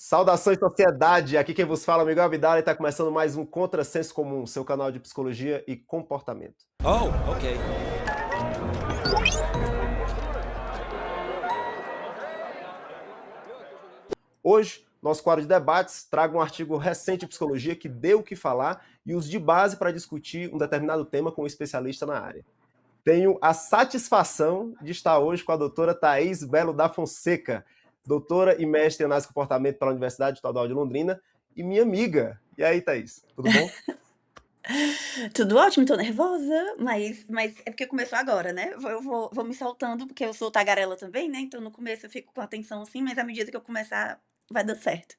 Saudações, sociedade! Aqui quem vos fala é Miguel Abdala e está começando mais um Contrassenso Comum, seu canal de psicologia e comportamento. Oh, okay. Hoje, nosso quadro de debates traga um artigo recente de psicologia que deu o que falar e os de base para discutir um determinado tema com um especialista na área. Tenho a satisfação de estar hoje com a doutora Thaís Belo da Fonseca, doutora e mestre em análise de comportamento pela Universidade Estadual de Londrina e minha amiga. E aí, Thaís, tudo bom? Tudo ótimo, tô nervosa, mas é porque começou agora, né, eu vou me soltando, porque eu sou tagarela também, né, então no começo eu fico com atenção assim, mas à medida que eu começar, vai dar certo.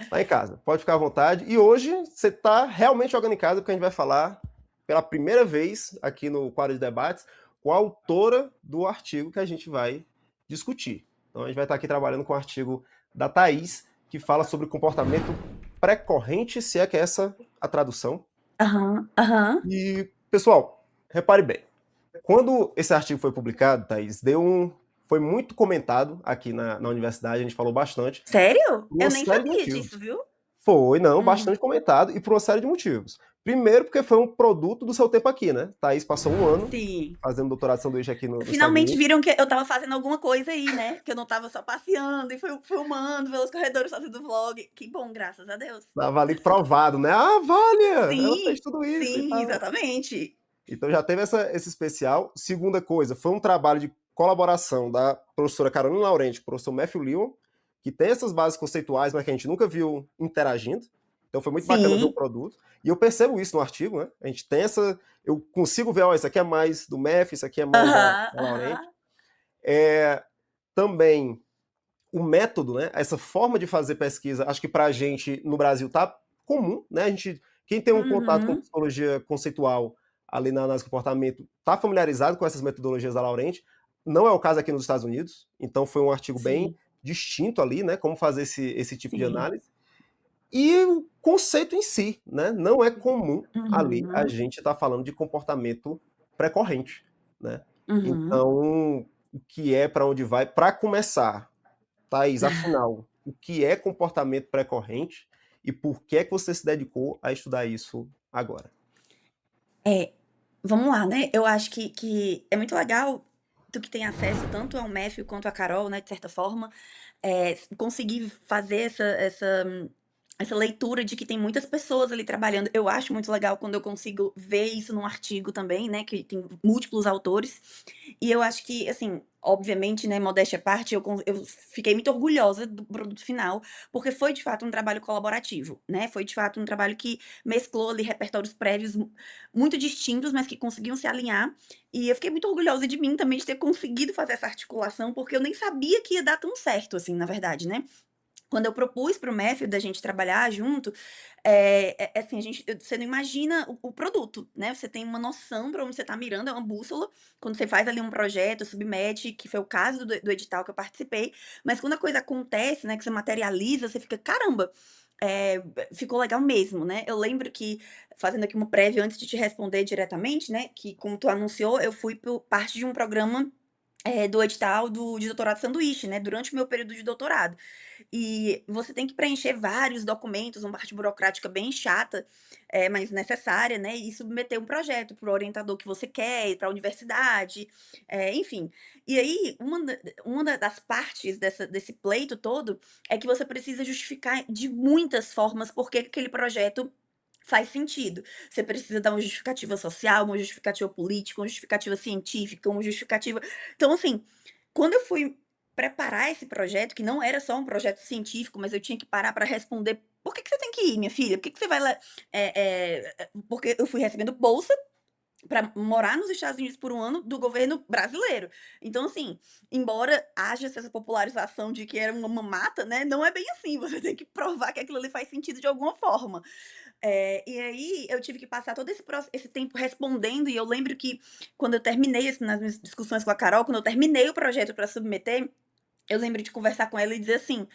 Tá em casa, pode ficar à vontade. E hoje você está realmente jogando em casa, porque a gente vai falar pela primeira vez aqui no quadro de debates com a autora do artigo que a gente vai discutir. Então a gente vai estar aqui trabalhando com o artigo da Thaís, que fala sobre comportamento pré-corrente, se é que é essa a tradução. Aham, aham. E, pessoal, repare bem, quando esse artigo foi publicado, Thaís, foi muito comentado aqui na universidade, a gente falou bastante, Sério? por uma Eu nem série de sabia motivos. disso, viu. Foi, não, Hum. bastante comentado e por uma série de motivos. Primeiro, porque foi um produto do seu tempo aqui, né? Thaís passou um ano Sim. fazendo doutorado de sanduíche aqui nos Estados Finalmente Unidos. viram que eu estava fazendo alguma coisa aí, né, que eu não estava só passeando e filmando pelos corredores fazendo vlog. Que bom, graças a Deus. Estava ali provado, né? Ah, Vâlia, ela fez Sim, tudo isso e sim, tal. exatamente. Então já teve esse especial. Segunda coisa, foi um trabalho de colaboração da professora Carolina Laurenti com o professor Matthew Lewin, que tem essas bases conceituais, mas que a gente nunca viu interagindo. Então foi muito bacana ver o Sim. produto. E eu percebo isso no artigo, né? A gente tem essa. Eu consigo ver, ó, isso aqui é mais do Matthew, isso aqui é mais Aham, da Laurenti. aham. Também o método, né? Essa forma de fazer pesquisa, acho que para a gente no Brasil tá comum, né? Quem tem um contato com Uhum. psicologia conceitual ali na análise do comportamento está familiarizado com essas metodologias da Laurenti. Não é o caso aqui nos Estados Unidos, então foi um artigo bem Sim, distinto ali, né? Como fazer esse tipo de sim. análise. E o conceito em si, né? Não é comum ali a Uhum, gente estar falando de comportamento precorrente, né? uhum. Então, o que é, para onde vai? Para começar, Thaís, afinal, o que é comportamento pré-corrente e por que é que você se dedicou a estudar isso agora? É, vamos lá, né, eu acho que é muito legal tu que tem acesso tanto ao Matthew quanto à Carol, né, de certa forma, conseguir fazer essa leitura de que tem muitas pessoas ali trabalhando. Eu acho muito legal quando eu consigo ver isso num artigo também, né, que tem múltiplos autores. E eu acho que, assim, obviamente, né, modéstia à parte, eu fiquei muito orgulhosa do produto final, porque foi de fato um trabalho colaborativo, né, foi de fato um trabalho que mesclou ali repertórios prévios muito distintos, mas que conseguiam se alinhar. E eu fiquei muito orgulhosa de mim também de ter conseguido fazer essa articulação, porque eu nem sabia que ia dar tão certo assim, na verdade, né. Quando eu propus para o Matthew da gente trabalhar junto, assim, você não imagina o produto, né, você tem uma noção para onde você está mirando, é uma bússola, quando você faz ali um projeto, submete, que foi o caso do edital que eu participei, mas quando a coisa acontece, né, que você materializa, você fica: "Caramba, ficou legal mesmo", né. Eu lembro que, fazendo aqui uma prévia antes de te responder diretamente, né, que como tu anunciou, eu fui parte de um programa, do edital de doutorado sanduíche, né, durante o meu período de doutorado. E você tem que preencher vários documentos, uma parte burocrática bem chata, mas necessária, né, e submeter um projeto para o orientador que você quer, para a universidade, enfim. E aí, das partes desse pleito todo, é que você precisa justificar de muitas formas por que aquele projeto faz sentido. Você precisa dar uma justificativa social, uma justificativa política, uma justificativa científica, uma justificativa então assim, quando eu fui preparar esse projeto, que não era só um projeto científico, mas eu tinha que parar para responder: "Por que que você tem que ir, minha filha? Por que que você vai lá?" Porque eu fui recebendo bolsa para morar nos Estados Unidos por um ano do governo brasileiro. Então, assim, embora haja essa popularização de que era uma mamata, né, não é bem assim, você tem que provar que aquilo ali faz sentido de alguma forma. E aí eu tive que passar todo esse tempo respondendo, e eu lembro que quando eu terminei, assim, nas minhas discussões com a Carol, quando eu terminei o projeto para submeter, eu lembro de conversar com ela e dizer assim,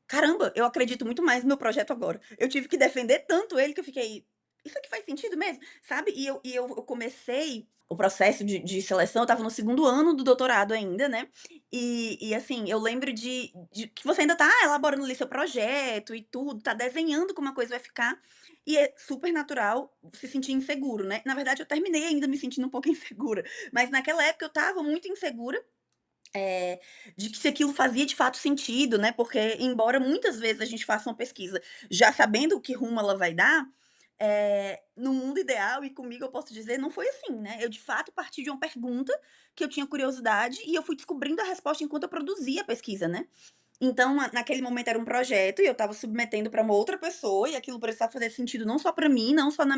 "Caramba, eu acredito muito mais no meu projeto agora". Eu tive que defender tanto ele que eu fiquei: isso aqui faz sentido mesmo? Sabe? Eu comecei o processo de seleção, eu estava no segundo ano do doutorado ainda, né, assim, eu lembro de que você ainda tá elaborando ali seu projeto e tudo, tá desenhando como a coisa vai ficar, e é super natural se sentir inseguro, né. Na verdade eu terminei ainda me sentindo um pouco insegura, mas naquela época eu estava muito insegura, eh, de que se aquilo fazia de fato sentido, né, porque embora muitas vezes a gente faça uma pesquisa já sabendo que rumo ela vai dar, no mundo ideal, e comigo eu posso dizer, não foi assim, né. Eu de fato parti de uma pergunta que eu tinha curiosidade e eu fui descobrindo a resposta enquanto eu produzia a pesquisa, né. Então naquele momento era um projeto e eu estava submetendo para uma outra pessoa e aquilo precisava fazer sentido não só para mim, não só no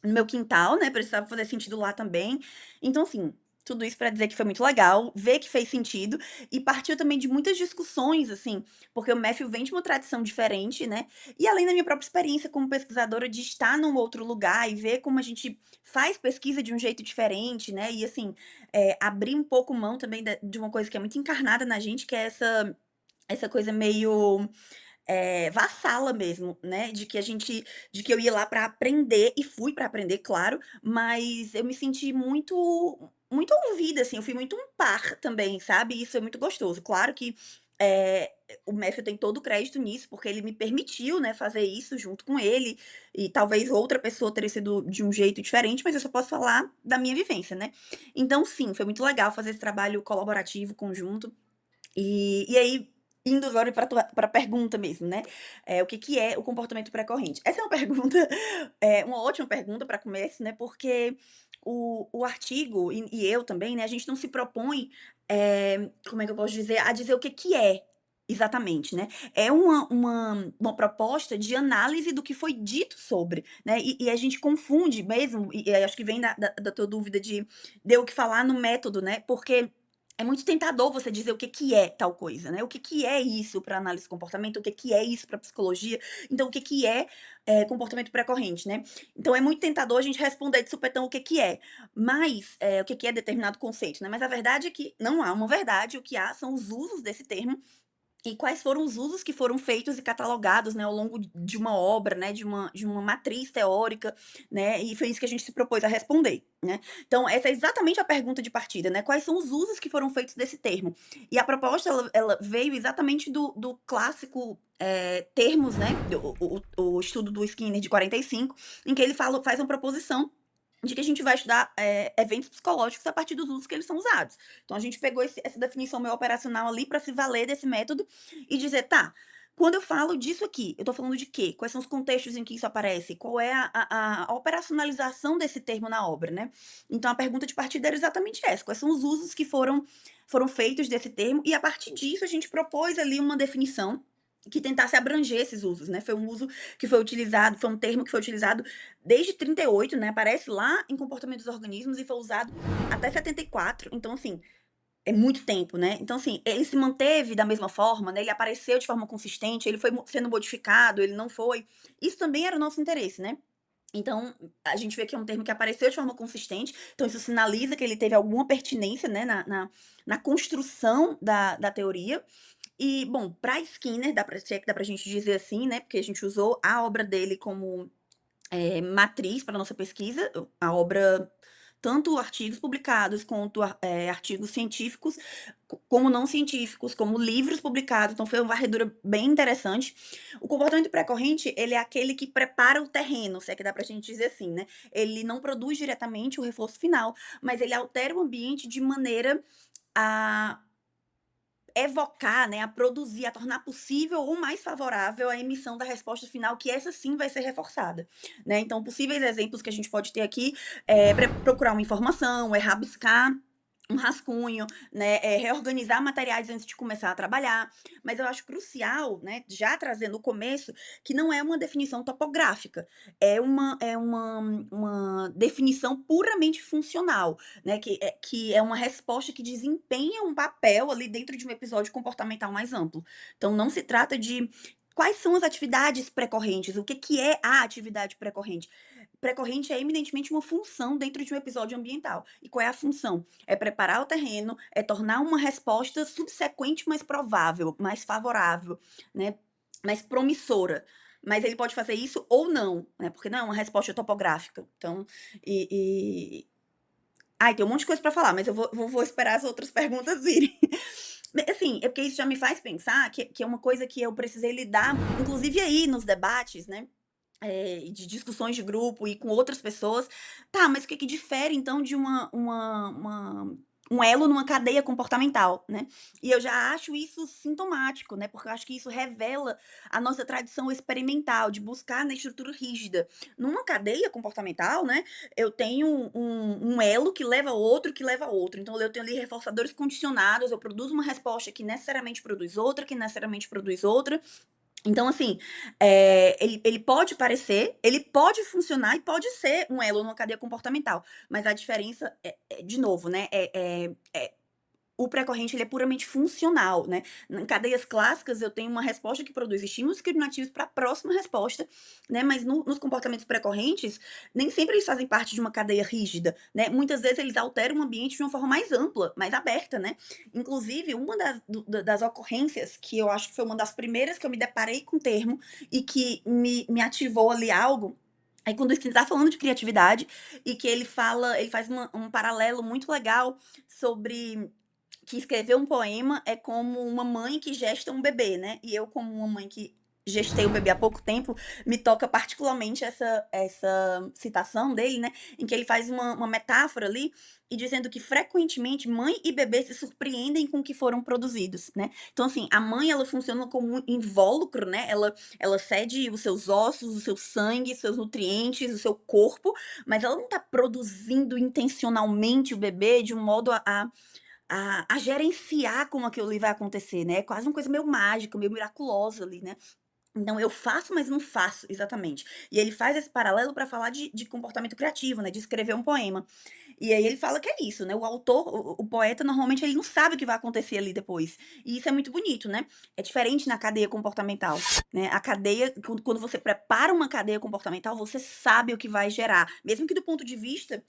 meu quintal, né, precisava fazer sentido lá também. Então assim, tudo isso para dizer que foi muito legal, ver que fez sentido e partiu também de muitas discussões, assim, porque o Matthew vem de uma tradição diferente, né, e além da minha própria experiência como pesquisadora de estar num outro lugar e ver como a gente faz pesquisa de um jeito diferente, né, e assim, abrir um pouco mão também de uma coisa que é muito encarnada na gente, que é essa coisa meio, vassala mesmo, né, de que eu ia lá para aprender e fui para aprender, claro, mas eu me senti muito ouvida, assim, eu fui muito um par também, sabe, e isso é muito gostoso. Claro que, eh, o Matthew tem todo o crédito nisso, porque ele me permitiu, né, fazer isso junto com ele, e talvez outra pessoa teria sido de um jeito diferente, mas eu só posso falar da minha vivência, né. Então sim, foi muito legal fazer esse trabalho colaborativo, conjunto, e aí, indo agora para a pergunta mesmo, né, o que que é o comportamento pré-corrente? Essa é uma pergunta, uma ótima pergunta para começo, né, porque o artigo e eu também, né, a gente não se propõe, como é que eu posso dizer, a dizer o que que é exatamente, né. É uma proposta de análise do que foi dito sobre, né, e a gente confunde mesmo, e acho que vem da tua dúvida de eu que falar no método, né, porque é muito tentador você dizer o que que é tal coisa, né, o que que é isso para análise de comportamento, o que que é isso para psicologia, então o que que é, comportamento pré-corrente, né. Então é muito tentador a gente responder de supetão o que que é, mas, o que que é determinado conceito, né, mas a verdade é que não há uma verdade, o que há são os usos desse termo e quais foram os usos que foram feitos e catalogados, né, ao longo de uma obra, né, de uma matriz teórica, né, e foi isso que a gente se propôs a responder, né. Então essa é exatamente a pergunta de partida, né, quais são os usos que foram feitos desse termo. E a proposta ela veio exatamente do clássico, termos, né, o estudo do Skinner de 45, em que ele faz uma proposição de que a gente vai estudar, eventos psicológicos a partir dos usos que eles são usados. Então a gente pegou essa definição meio operacional ali para se valer desse método e dizer: "Tá, quando eu falo disso aqui, eu tô falando de quê? Quais são os contextos em que isso aparece? Qual é a operacionalização desse termo na obra, né?". Então a pergunta de partida era exatamente essa: quais são os usos que foram feitos desse termo, e a partir disso a gente propôs ali uma definição que tentasse abranger esses usos, né. Foi um uso que foi utilizado, foi um termo que foi utilizado desde 38, né, aparece lá em Comportamento dos Organismos e foi usado até 74, então assim, é muito tempo, né. Então assim, ele se manteve da mesma forma, né, ele apareceu de forma consistente, ele foi sendo modificado, ele não foi. Isso também era o nosso interesse, né. Então, a gente vê que é um termo que apareceu de forma consistente, então isso sinaliza que ele teve alguma pertinência, né, na construção da teoria. E, bom, para Skinner, se é que dá pra gente dizer assim, né, porque a gente usou a obra dele como, matriz para nossa pesquisa, a obra, tanto artigos publicados quanto artigos científicos, como não científicos, como livros publicados, então foi uma varredura bem interessante. O comportamento pré-corrente, ele é aquele que prepara o terreno, se é que dá pra gente dizer assim, né. Ele não produz diretamente o reforço final, mas ele altera o ambiente de maneira a evocar, né, a produzir, a tornar possível ou mais favorável a emissão da resposta final, que essa sim vai ser reforçada, né. Então possíveis exemplos que a gente pode ter aqui, procurar uma informação, é rabiscar um rascunho, né, reorganizar materiais antes de começar a trabalhar. Mas eu acho crucial, né, já trazendo o começo, que não é uma definição topográfica, é uma definição puramente funcional, né, que é uma resposta que desempenha um papel ali dentro de um episódio comportamental mais amplo. Então não se trata de quais são as atividades pré-correntes, o que que é a atividade pré-corrente. Pré-corrente é eminentemente uma função dentro de um episódio ambiental. E qual é a função? É preparar o terreno, é tornar uma resposta subsequente mais provável, mais favorável, né, mais promissora. mas ele pode fazer isso ou não, né, porque não é uma resposta topográfica. Então, e ai, tem um monte de coisa pra falar, mas eu vou esperar as outras perguntas virem. Assim, é porque isso já me faz pensar que é uma coisa que eu precisei lidar, inclusive aí nos debates, né, de discussões de grupo e com outras pessoas. Tá, mas o que que difere então de um elo numa cadeia comportamental, né? E eu já acho isso sintomático, né? Porque eu acho que isso revela a nossa tradição experimental de buscar na estrutura rígida. Numa cadeia comportamental, né? Eu tenho um elo que leva a outro, que leva a outro. Então eu tenho ali reforçadores condicionados, eu produzo uma resposta que necessariamente produz outra, que necessariamente produz outra. Então, assim, ele pode parecer, ele pode funcionar e pode ser um elo numa cadeia comportamental, mas a diferença de novo, né, o pré-corrente ele é puramente funcional, né. Em cadeias clássicas eu tenho uma resposta que produz estímulos discriminativos para a próxima resposta, né, mas nos comportamentos pré-correntes, nem sempre eles fazem parte de uma cadeia rígida, né. Muitas vezes eles alteram o ambiente de uma forma mais ampla, mais aberta, né. Inclusive uma das ocorrências que eu acho que foi uma das primeiras que eu me deparei com o termo e que me ativou ali algo, é quando ele tá falando de criatividade e que ele faz um paralelo muito legal sobre que escrever um poema é como uma mãe que gesta um bebê, né, e eu como uma mãe que gestei o bebê há pouco tempo, me toca particularmente essa citação dele, né, em que ele faz uma metáfora ali, e dizendo que frequentemente mãe e bebê se surpreendem com o que foram produzidos, né. Então assim, a mãe ela funciona como um invólucro, né, ela cede os seus ossos, o seu sangue, seus nutrientes, o seu corpo, mas ela não tá produzindo intencionalmente o bebê de um modo a gerenciar como aquilo ali vai acontecer, né, é quase uma coisa meio mágica, meio miraculosa ali, né. Então eu faço, mas não faço exatamente. E ele faz esse paralelo para falar de comportamento criativo, né, de escrever um poema. E aí ele fala que é isso, né, o autor, o poeta normalmente ele não sabe o que vai acontecer ali depois. E isso é muito bonito, né. É diferente na cadeia comportamental, né, a cadeia quando você prepara uma cadeia comportamental, você sabe o que vai gerar, mesmo que do ponto de vista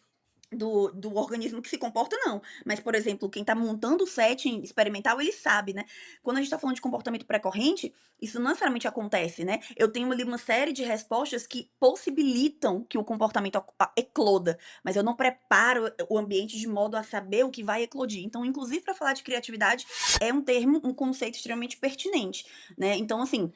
do organismo que se comporta, não. Mas, por exemplo, quem está montando o setting experimental, ele sabe, né. Quando a gente está falando de comportamento pré-corrente, isso não necessariamente acontece, né. Eu tenho ali uma série de respostas que possibilitam que o comportamento ecloda, mas eu não preparo o ambiente de modo a saber o que vai eclodir. Então, inclusive para falar de criatividade, é um termo, um conceito extremamente pertinente, né. Então, assim,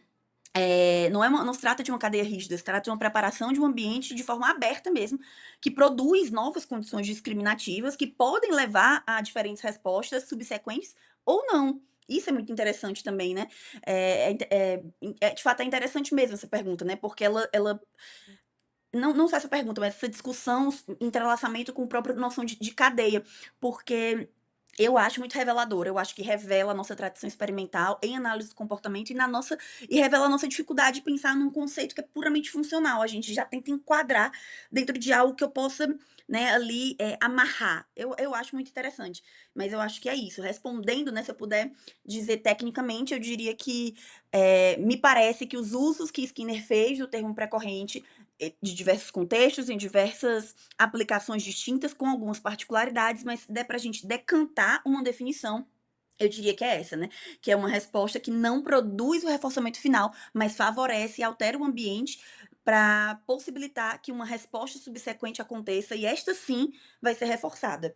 não se trata de uma cadeia rígida, se trata de uma preparação de um ambiente de forma aberta mesmo, que produz novas condições discriminativas que podem levar a diferentes respostas subsequentes ou não. Isso é muito interessante também, né. De fato é interessante mesmo essa pergunta, né, porque ela não só essa pergunta, mas essa discussão, entrelaçamento com a própria noção de cadeia, porque eu acho muito revelador, eu acho que revela a nossa tradição experimental em análise do comportamento e revela a nossa dificuldade de pensar num conceito que é puramente funcional, a gente já tenta enquadrar dentro de algo que eu possa, né, ali, amarrar. Eu acho muito interessante, mas eu acho que é isso, respondendo, né, se eu puder dizer tecnicamente, eu diria que, me parece que os usos que Skinner fez do termo pré-corrente, de diversos contextos, em diversas aplicações distintas, com algumas particularidades, mas se der para a gente decantar uma definição, eu diria que é essa, né? Que é uma resposta que não produz o reforçamento final, mas favorece e altera o ambiente para possibilitar que uma resposta subsequente aconteça e esta sim vai ser reforçada.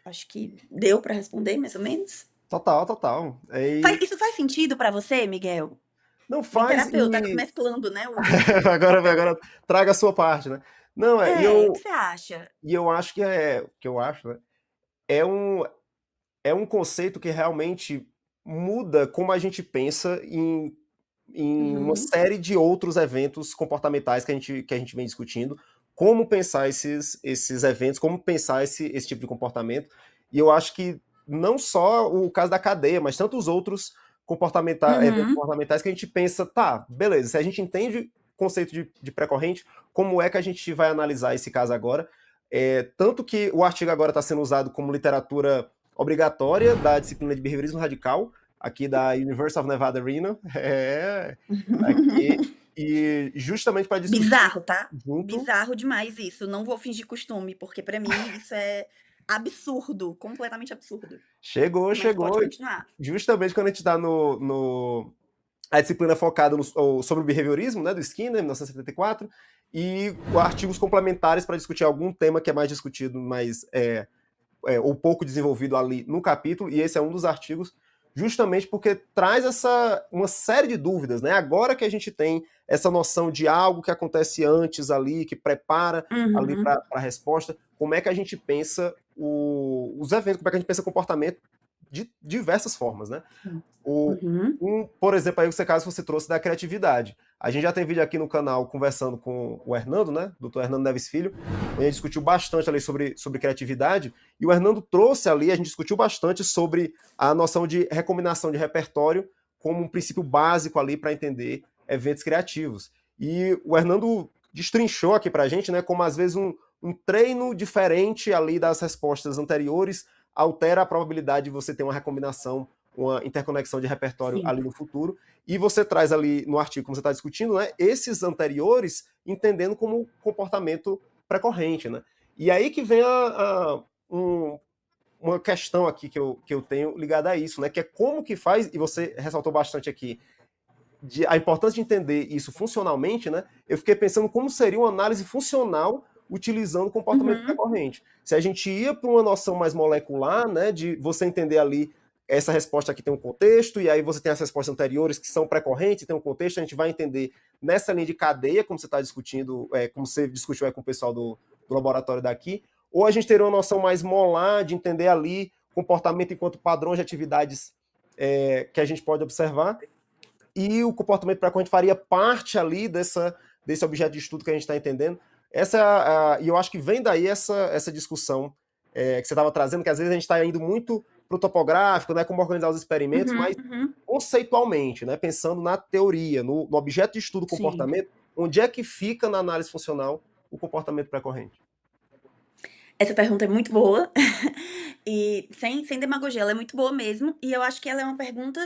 Acho que deu para responder mais ou menos? Total, total. Isso faz sentido para você, Miguel? Não Bem faz terapeuta, e mesclando, né, o papel. agora traga a sua parte, né. Não, O que você acha? eu acho que eu acho, né, é um é um conceito que realmente muda como a gente pensa em uma Uhum. série de outros eventos comportamentais que a gente vem discutindo, como pensar esses eventos, como pensar esse tipo de comportamento. E eu acho que não só o caso da cadeia, mas tantos outros eventos Uhum. comportamentais que a gente pensa, tá, beleza, se a gente entende o conceito de pré-corrente, como é que a gente vai analisar esse caso agora? Tanto que o artigo agora está sendo usado como literatura obrigatória da disciplina de behaviorismo radical, aqui da University of Nevada, Reno, aqui, e justamente para discutir Bizarro, tá? junto. Bizarro demais isso, não vou fingir costume, porque pra mim isso é absurdo, completamente absurdo. Chegou, Mas pode chegou, continuar. justamente quando a gente está A disciplina é focada sobre o behaviorismo, né, do Skinner, 1974, e artigos complementares para discutir algum tema que é mais discutido, ou pouco desenvolvido ali no capítulo, e esse é um dos artigos, justamente porque traz uma série de dúvidas, né? Agora que a gente tem essa noção de algo que acontece antes ali, que prepara ali Uhum. para a resposta, como é que a gente pensa os eventos, como é que a gente pensa o comportamento de diversas formas, né? Sim. O, Uhum. por exemplo, aí o caso que você trouxe da criatividade. A gente já tem vídeo aqui no canal conversando com o Hernando, né? Doutor Hernando Neves Filho. A gente discutiu bastante ali sobre criatividade. E o Hernando trouxe ali, a gente discutiu bastante sobre a noção de recombinação de repertório como um princípio básico ali para entender eventos criativos. E o Hernando destrinchou aqui para a gente, né? Como às vezes um treino diferente ali das respostas anteriores altera a probabilidade de você ter uma recombinação, uma interconexão de repertório Sim. ali no futuro, e você traz ali no artigo, como você está discutindo, né, esses anteriores entendendo como comportamento precorrente, né? E aí que vem uma questão aqui que eu tenho ligada a isso, né, que é como que faz, e você ressaltou bastante aqui, a importância de entender isso funcionalmente, né? Eu fiquei pensando como seria uma análise funcional utilizando comportamento Uhum. recorrente. Se a gente ia para uma noção mais molecular, né, de você entender ali essa resposta aqui tem um contexto, e aí você tem as respostas anteriores que são precorrentes, tem um contexto, a gente vai entender nessa linha de cadeia, como você está discutindo, como você discutiu aí com o pessoal do laboratório daqui, ou a gente teria uma noção mais molar de entender ali comportamento enquanto padrões de atividades que a gente pode observar, e o comportamento precorrente faria parte ali desse objeto de estudo que a gente está entendendo. E eu acho que vem daí essa discussão que você estava trazendo, que às vezes a gente está indo muito para o topográfico, né, como organizar os experimentos, Uhum. mas Uhum. conceitualmente, né, pensando na teoria, no objeto de estudo Sim. comportamento, onde é que fica na análise funcional o comportamento precorrente? Essa pergunta é muito boa e sem demagogia, ela é muito boa mesmo, e eu acho que ela é uma pergunta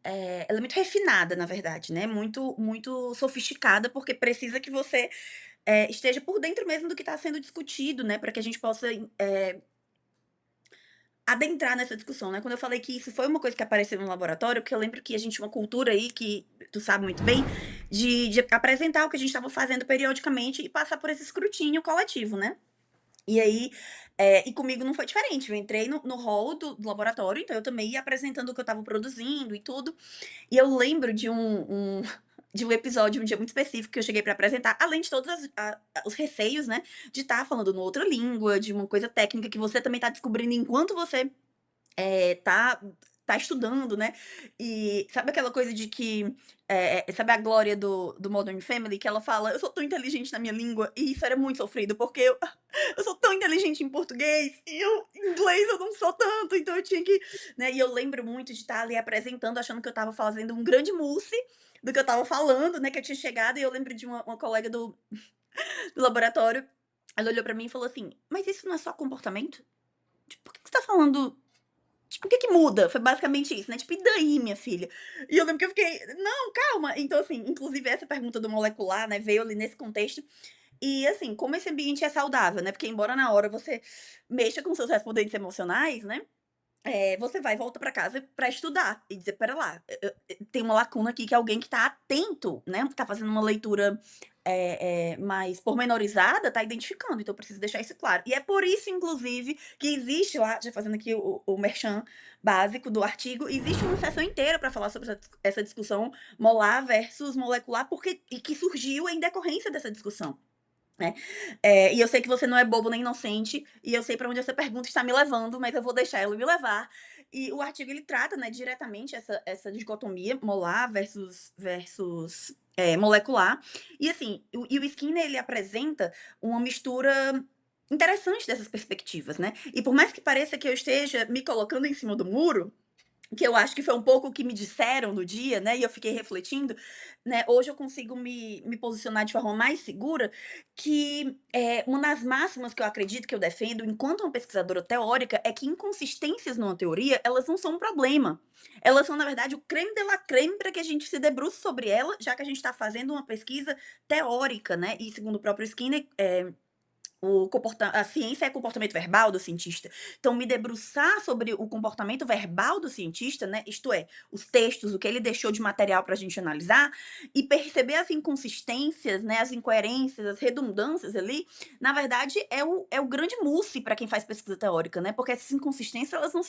ela é muito refinada, na verdade, né, muito sofisticada, porque precisa que você, esteja por dentro mesmo do que está sendo discutido, né, para que a gente possa, adentrar nessa discussão, né. Quando eu falei que isso foi uma coisa que apareceu no laboratório, porque eu lembro que a gente tinha uma cultura aí, que tu sabe muito bem, de apresentar o que a gente estava fazendo periodicamente e passar por esse escrutínio coletivo, né. E aí, e comigo não foi diferente, eu entrei no hall do laboratório, então eu também ia apresentando o que eu estava produzindo e tudo. E eu lembro de um episódio, um dia muito específico que eu cheguei pra apresentar, além de todos os receios, né, de estar falando numa outra língua, de uma coisa técnica que você também tá descobrindo enquanto você tá estudando, né. E sabe aquela coisa de que, sabe a Glória do Modern Family, que ela fala: "Eu sou tão inteligente na minha língua", e isso era muito sofrido, porque eu sou tão inteligente em português e eu em inglês eu não sou tanto, então eu tinha que, né. E eu lembro muito de estar ali apresentando, achando que eu estava fazendo um grande mousse do que eu estava falando, né, que eu tinha chegado, e eu lembro de uma colega do laboratório, ela olhou pra mim e falou assim: "Mas isso não é só comportamento? Tipo, por que que você tá falando, tipo, o que que muda?" Foi basicamente isso, né, tipo: "E daí, minha filha?" E eu lembro que eu fiquei: "Não, calma." Então, assim, inclusive essa pergunta do molecular, né, veio ali nesse contexto. E, assim, como esse ambiente é saudável, né, porque embora na hora você mexa com seus respondentes emocionais, né, você vai e volta pra casa pra estudar e dizer: "Espera lá, tem uma lacuna aqui que alguém que tá atento, né, que tá fazendo uma leitura, mais pormenorizada, tá identificando, então eu preciso deixar isso claro." E é por isso, inclusive, que existe lá, já fazendo aqui o merchan básico do artigo, existe uma sessão inteira pra falar sobre essa discussão molar versus molecular, porque e que surgiu em decorrência dessa discussão, né. E eu sei que você não é bobo nem inocente, e eu sei pra onde essa pergunta está me levando, mas eu vou deixar ela me levar. E o artigo ele trata, né, diretamente essa dicotomia molar versus, molecular. E assim, o Skinner ele apresenta uma mistura interessante dessas perspectivas, né. E por mais que pareça que eu esteja me colocando em cima do muro, que eu acho que foi um pouco o que me disseram no dia, né, e eu fiquei refletindo, né, hoje eu consigo me posicionar de forma mais segura, que, uma das máximas que eu acredito, que eu defendo enquanto uma pesquisadora teórica, é que inconsistências numa teoria, elas não são um problema. Elas são, na verdade, o creme de la creme para que a gente se debruce sobre ela, já que a gente está fazendo uma pesquisa teórica, né, e segundo o próprio Skinner, a ciência é comportamento verbal do cientista. Então, me debruçar sobre o comportamento verbal do cientista, né? Isto é, os textos, o que ele deixou de material para a gente analisar, e perceber as inconsistências, né? As incoerências, as redundâncias ali, na verdade, é o grande mousse para quem faz pesquisa teórica, né? Porque essas inconsistências elas não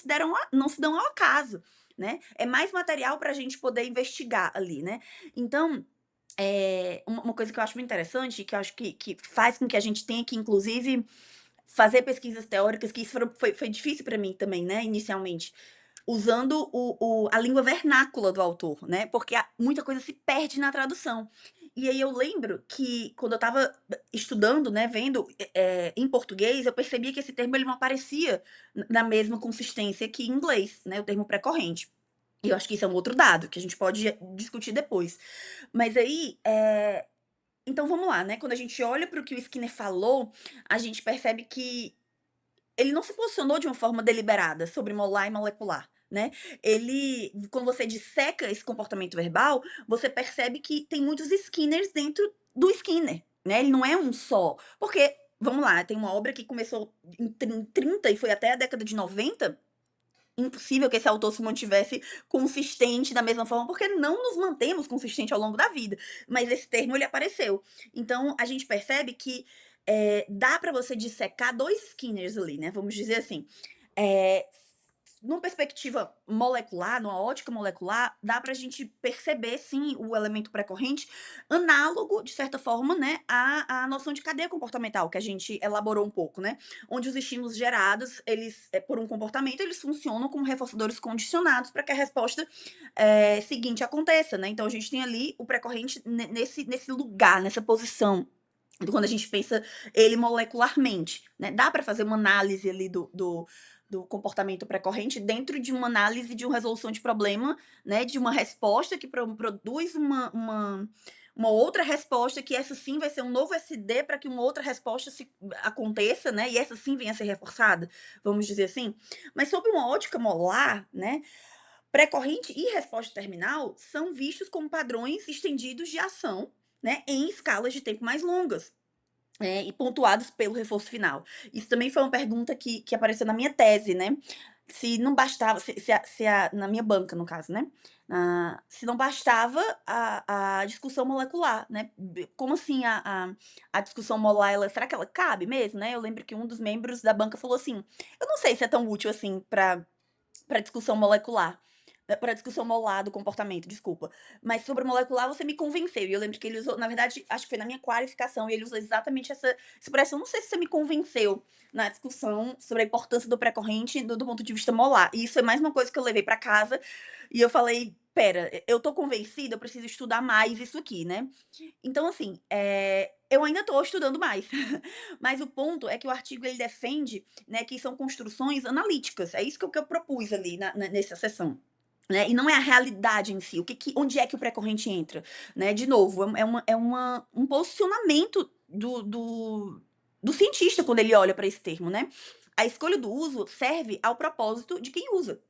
se dão ao acaso. Né? É mais material para a gente poder investigar ali, né? Então, uma coisa que eu acho muito interessante, que eu acho que faz com que a gente tenha que, inclusive, fazer pesquisas teóricas, que isso foi difícil para mim também, né, inicialmente, usando a língua vernácula do autor, né, porque muita coisa se perde na tradução. E aí eu lembro que quando eu estava estudando, né, vendo em português, eu percebia que esse termo ele não aparecia na mesma consistência que em inglês, né, o termo pré-corrente. E eu acho que isso é um outro dado que a gente pode discutir depois. Mas aí, então vamos lá, né, quando a gente olha para o que o Skinner falou, a gente percebe que ele não se posicionou de uma forma deliberada sobre molar e molecular, né. Quando você disseca esse comportamento verbal, você percebe que tem muitos Skinners dentro do Skinner, né, ele não é um só. Porque, vamos lá, tem uma obra que começou em 30 e foi até a década de 90. Impossível que esse autor se mantivesse consistente da mesma forma, porque não nos mantemos consistentes ao longo da vida, mas esse termo ele apareceu. Então a gente percebe que, dá para você dissecar 2 Skinners ali, né, vamos dizer assim. Eh, Numa perspectiva molecular, numa ótica molecular, dá para a gente perceber sim o elemento pré-corrente, análogo, de certa forma, né, à noção de cadeia comportamental, que a gente elaborou um pouco, né, onde os estímulos gerados, eles, por um comportamento, eles funcionam como reforçadores condicionados para que a resposta, seguinte aconteça, né. Então a gente tem ali o pré-corrente nesse lugar, nessa posição, quando a gente pensa ele molecularmente, né. Dá para fazer uma análise ali do comportamento pré-corrente dentro de uma análise de uma resolução de problema, né, de uma resposta que produz uma outra resposta, que essa sim vai ser um novo SD para que uma outra resposta aconteça, né, e essa sim venha a ser reforçada, vamos dizer assim. Mas sob uma ótica molar, né, pré-corrente e resposta terminal são vistos como padrões estendidos de ação, né, em escalas de tempo mais longas. E pontuados pelo reforço final. Isso também foi uma pergunta que apareceu na minha tese, né. Se não bastava se na minha banca, no caso, né. Se não bastava a discussão molecular, né. Como assim a discussão molar, será que ela cabe mesmo, né. Eu lembro que um dos membros da banca falou assim: "Eu não sei se é tão útil assim para discussão molecular, para discussão molar do comportamento, desculpa. Mas sobre molecular você me convenceu. E eu lembro que ele usou, na verdade, acho que foi na minha qualificação, e ele usou exatamente essa expressão. Não sei se você me convenceu na discussão sobre a importância do pré-corrente do ponto de vista molar. E isso é mais uma coisa que eu levei para casa e eu falei: pera, eu tô convencida, eu preciso estudar mais isso aqui, né? Então, assim, eu ainda estou estudando mais, mas o ponto é que o artigo ele defende, né, que são construções analíticas, é isso que eu propus ali nessa sessão. Né, e não é a realidade em si, onde é que o pré-corrente entra, né? De novo, um posicionamento do cientista quando ele olha para esse termo, né? A escolha do uso serve ao propósito de quem usa.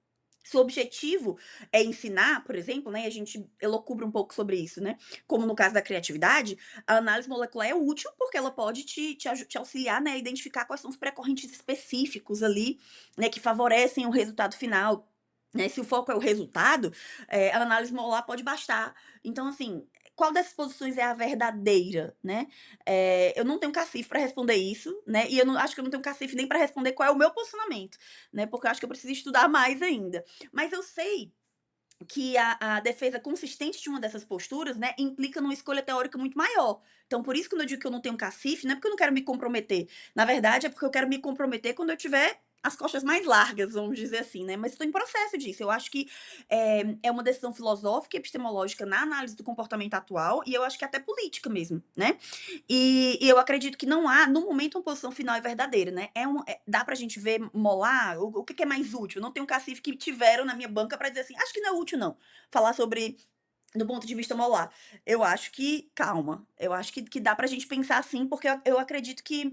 Se o objetivo é ensinar, por exemplo, né, e a gente elocubra um pouco sobre isso, né, como no caso da criatividade, a análise molecular é útil porque ela pode te auxiliar, né, a identificar quais são os pré-correntes específicos ali, né, que favorecem o resultado final. Né, se o foco é o resultado, a análise molar pode bastar. Então, assim, qual dessas posições é a verdadeira, né? Eu não tenho cacife para responder isso, né? E eu não acho que eu não tenho cacife nem para responder qual é o meu posicionamento, né? Porque eu acho que eu preciso estudar mais ainda. Mas eu sei que a defesa consistente de uma dessas posturas, né, implica numa escolha teórica muito maior. Então, por isso, quando eu digo que eu não tenho cacife, não é porque eu não quero me comprometer. Na verdade, é porque eu quero me comprometer quando eu tiver as costas mais largas, vamos dizer assim, né? Mas estou em processo disso. Eu acho que é uma decisão filosófica e epistemológica na análise do comportamento atual, e eu acho que até política mesmo, né? E eu acredito que não há, no momento, uma posição final e verdadeira, né? Dá pra gente ver, molar, o que é mais útil? Eu não tenho cacife que tiveram na minha banca pra dizer assim, acho que não é útil, não. Falar sobre do ponto de vista molar. Eu acho que, calma, eu acho que dá pra gente pensar assim, porque eu acredito que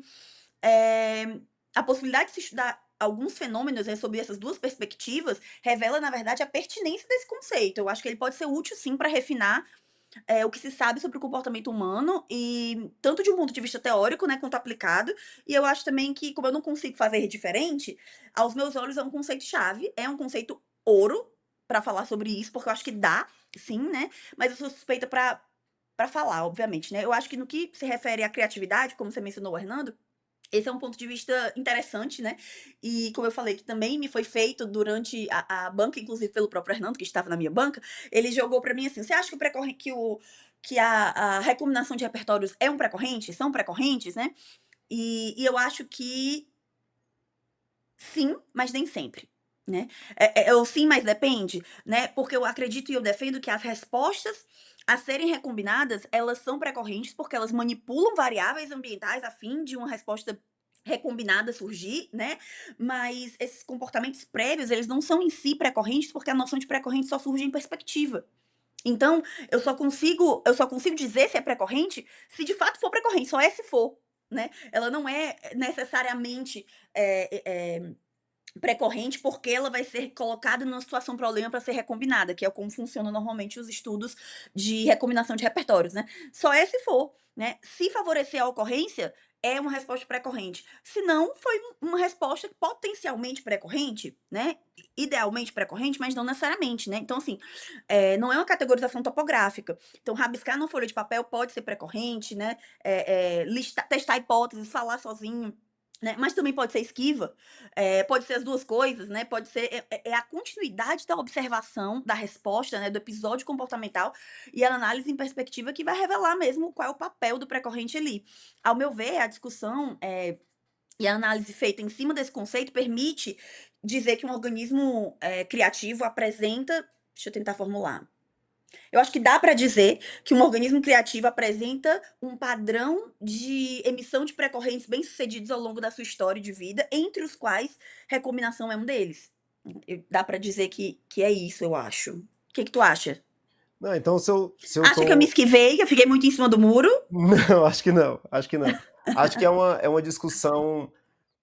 a possibilidade de se estudar alguns fenômenos, né, sob essas duas perspectivas, revela, na verdade, a pertinência desse conceito. Eu acho que ele pode ser útil, sim, para refinar, o que se sabe sobre o comportamento humano e tanto de um ponto de vista teórico, né, quanto aplicado. E eu acho também que, como eu não consigo fazer diferente, aos meus olhos é um conceito chave, é um conceito ouro para falar sobre isso, porque eu acho que dá, sim, né? Mas eu sou suspeita para falar, obviamente, né? Eu acho que no que se refere à criatividade, como você mencionou, Hernando, esse é um ponto de vista interessante, né? E como eu falei, que também me foi feito durante a banca, inclusive pelo próprio Hernando, que estava na minha banca, ele jogou para mim assim: você acha que o precorrente, que a recombinação de repertórios é um precorrente? São precorrentes, né? E eu acho que sim, mas nem sempre. Né? É o sim, mas depende, né? Porque eu acredito e eu defendo que as respostas a serem recombinadas, elas são precorrentes porque elas manipulam variáveis ambientais a fim de uma resposta recombinada surgir, né? Mas esses comportamentos prévios, eles não são em si precorrentes porque a noção de precorrente só surge em perspectiva. Então, eu só consigo dizer se é precorrente se de fato for precorrente, só é se for, né? Ela não é necessariamente é, é, precorrente, porque ela vai ser colocada numa situação problema para ser recombinada, que é como funcionam normalmente os estudos de recombinação de repertórios, né. Só é se for, né. Se favorecer a ocorrência, é uma resposta pré-corrente, se não, foi uma resposta potencialmente pré-corrente, né, idealmente pré-corrente, mas não necessariamente, né. Então assim, não é uma categorização topográfica. Então rabiscar numa folha de papel pode ser pré-corrente, né, listar testar hipóteses, falar sozinho, né, mas também pode ser esquiva, pode ser as 2 coisas, né, pode ser é a continuidade da observação, da resposta, né, do episódio comportamental e a análise em perspectiva que vai revelar mesmo qual é o papel do precorrente ali. Ao meu ver, a discussão, e a análise feita em cima desse conceito permite dizer que um organismo, criativo apresenta, deixa eu tentar formular. Eu acho que dá para dizer que um organismo criativo apresenta um padrão de emissão de precorrentes bem-sucedidos ao longo da sua história de vida, entre os quais recombinação é um deles. Dá para dizer que é isso, eu acho. O que que tu acha? Não, então se eu Acha que eu me tô. esquivei, que eu fiquei muito em cima do muro? Não, acho que não, acho que não. Acho que é uma discussão,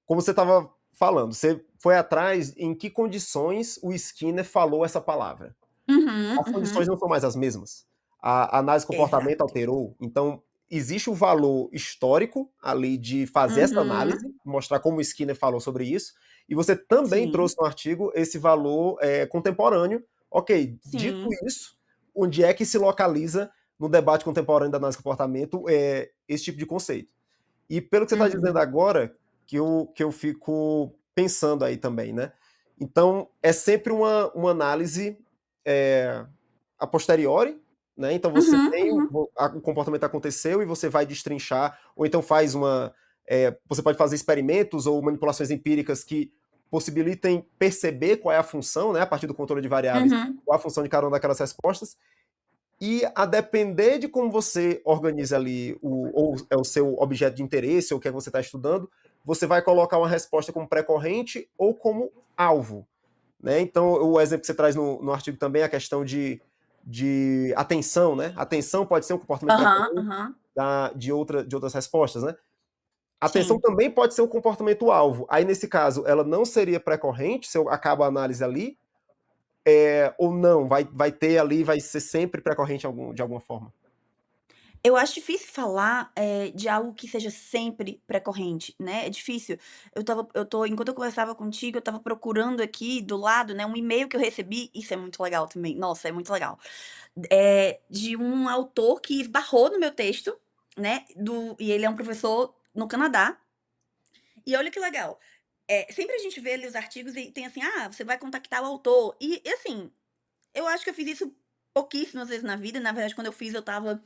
como você estava falando, você foi atrás em que condições o Skinner falou essa palavra. Uhum, As condições uhum. não são mais as mesmas. A análise de comportamento Exato. alterou, então existe o valor histórico ali de fazer essa Uhum. análise, mostrar como o Skinner falou sobre isso, e você também Sim, trouxe no artigo esse valor contemporâneo. Ok, dito sim. isso, onde é que se localiza no debate contemporâneo da análise de comportamento esse tipo de conceito? E pelo que você está dizendo Uhum. agora, que eu fico pensando aí também, né? Então, é sempre uma análise é, a posteriori, né? Então você Uhum, tem uhum. o comportamento aconteceu e você vai destrinchar, ou então faz você pode fazer experimentos ou manipulações empíricas que possibilitem perceber qual é a função, né? A partir do controle de variáveis, Uhum. qual é a função de cada uma daquelas respostas, e a depender de como você organiza ali, ou é o seu objeto de interesse, ou o que é que você está estudando, você vai colocar uma resposta como pré-corrente ou como alvo. Né? Então, o exemplo que você traz no artigo também é a questão de atenção. Né? Atenção pode ser um comportamento Aham, pré-corrente aham. de outras respostas. Né? Atenção Sim. também pode ser um comportamento alvo. Aí, nesse caso, ela não seria pré-corrente, se eu acabo a análise ali, ou não, vai ter ali, vai ser sempre pré-corrente de alguma forma. Eu acho difícil falar, de algo que seja sempre precorrente, né, é difícil. Enquanto eu conversava contigo, eu estava procurando aqui do lado, né, um e-mail que eu recebi, isso é muito legal também, nossa, é muito legal, de um autor que esbarrou no meu texto, né, e ele é um professor no Canadá, e olha que legal, sempre a gente vê ali os artigos e tem assim: "Ah, você vai contactar o autor", e assim, eu acho que eu fiz isso pouquíssimas vezes na vida, na verdade quando eu fiz eu estava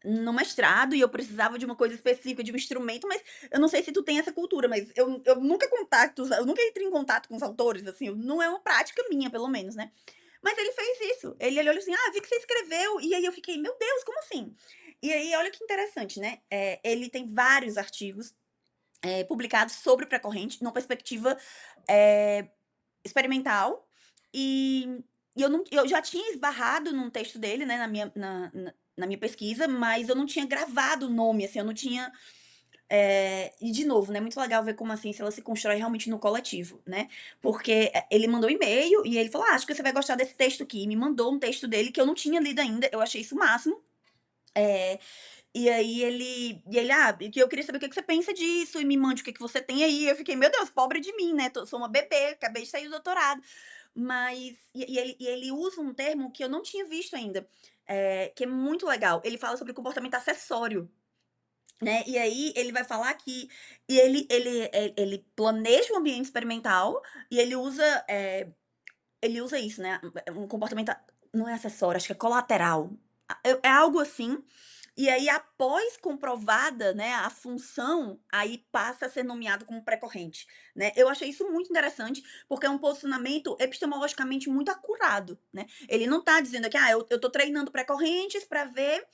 no mestrado e eu precisava de uma coisa específica, de um instrumento, mas eu não sei se tu tem essa cultura, mas eu nunca eu nunca entrei em contato com os autores, assim, não é uma prática minha, pelo menos, né. Mas ele fez isso, ele olhou assim: "Ah, vi que você escreveu", e aí eu fiquei: "Meu Deus, como assim?". E aí olha que interessante, né, ele tem vários artigos, publicados sobre pré-corrente, numa perspectiva, eh, experimental, e eu já tinha esbarrado num texto dele, né, na minha pesquisa, mas eu não tinha gravado o nome, assim, eu não tinha, e de novo, né, muito legal ver como a ciência ela se constrói realmente no coletivo, né, porque, ele mandou um e-mail e ele falou: "Ah, acho que você vai gostar desse texto aqui", e me mandou um texto dele que eu não tinha lido ainda, eu achei isso o máximo, É, que eu queria saber o que que você pensa disso e me mande o que que você tem aí. Eu fiquei: "Meu Deus, pobre de mim, né, sou uma bebê, acabei de sair do doutorado". Mas ele usa um termo que eu não tinha visto ainda, que é muito legal. Ele fala sobre comportamento acessório, né, e aí ele vai falar que ele planeja um ambiente experimental e ele usa isso, né, um comportamento não é acessório, acho que é colateral. É algo assim, e aí após comprovada, né, a função, aí passa a ser nomeado como pré-corrente, né. Eu achei isso muito interessante, porque é um posicionamento epistemologicamente muito acurado, né. Ele não tá dizendo aqui: "Ah, eu tô treinando pré-correntes para ver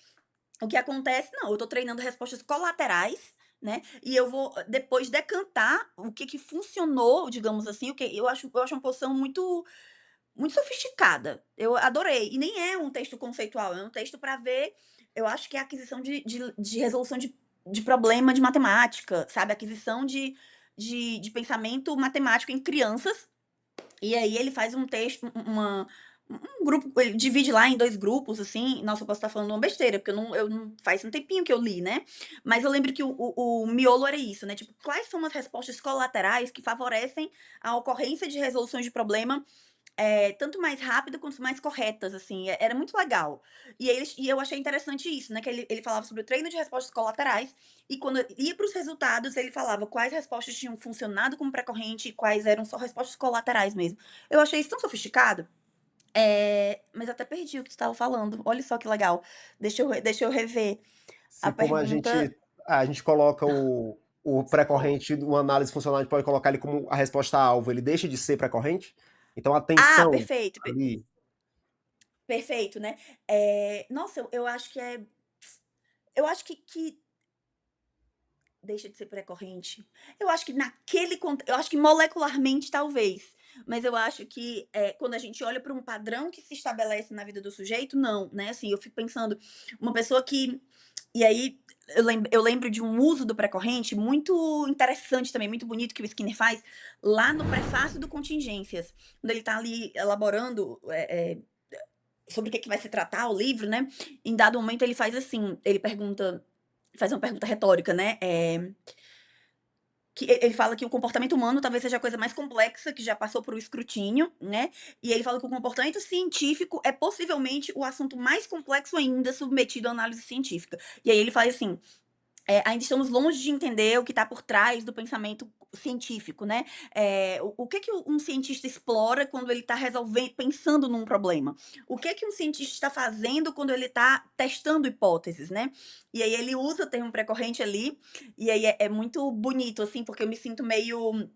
o que acontece", não, eu tô treinando respostas colaterais, né, e eu vou depois decantar o que que funcionou, digamos assim, o que eu acho uma posição muito sofisticada. Eu adorei. E nem é um texto conceitual, é um texto para ver, eu acho que é a aquisição de resolução de problema de matemática, sabe, aquisição de pensamento matemático em crianças, e aí ele faz um texto, um grupo, ele divide lá em 2 grupos, assim, nossa, eu posso estar falando uma besteira, porque eu não faz um tempinho que eu li, né, mas eu lembro que o miolo era isso, né, tipo, quais são as respostas colaterais que favorecem a ocorrência de resoluções de problema tanto mais rápido quanto mais corretas, assim, era muito legal. E eu achei interessante isso, né, que ele falava sobre o treino de respostas colaterais, e quando ia para os resultados, ele falava quais respostas tinham funcionado como pré-corrente e quais eram só respostas colaterais mesmo. Eu achei isso tão sofisticado, mas até perdi o que tu estava falando. Olha só que legal. Deixa eu rever a Se como pergunta. a gente coloca o pré-corrente, uma análise funcional, a gente pode colocar ele como a resposta-alvo, ele deixa de ser pré-corrente? Então a Ah, tensão perfeito, ali. perfeito, né. Nossa, eu acho que deixa de ser pré-corrente. Eu acho que molecularmente talvez, mas eu acho que, quando a gente olha para um padrão que se estabelece na vida do sujeito, não, né, assim, eu fico pensando, uma pessoa que e aí eu lembro de um uso do pré-corrente muito interessante também, muito bonito que o Skinner faz, lá no prefácio do Contingências, quando ele está ali elaborando, sobre o que que vai se tratar o livro, né, em dado momento ele faz assim, faz uma pergunta retórica, né, que ele fala que o comportamento humano talvez seja a coisa mais complexa que já passou por um escrutínio, né, e ele fala que o comportamento científico é possivelmente o assunto mais complexo ainda submetido à análise científica. E aí ele faz assim: ainda estamos longe de entender o que está por trás do pensamento científico, né. O que que um cientista explora quando ele está pensando num problema? O que que um cientista está fazendo quando ele está testando hipóteses, né. E aí ele usa o termo pré-corrente ali, e aí é muito bonito, assim, porque eu me sinto meio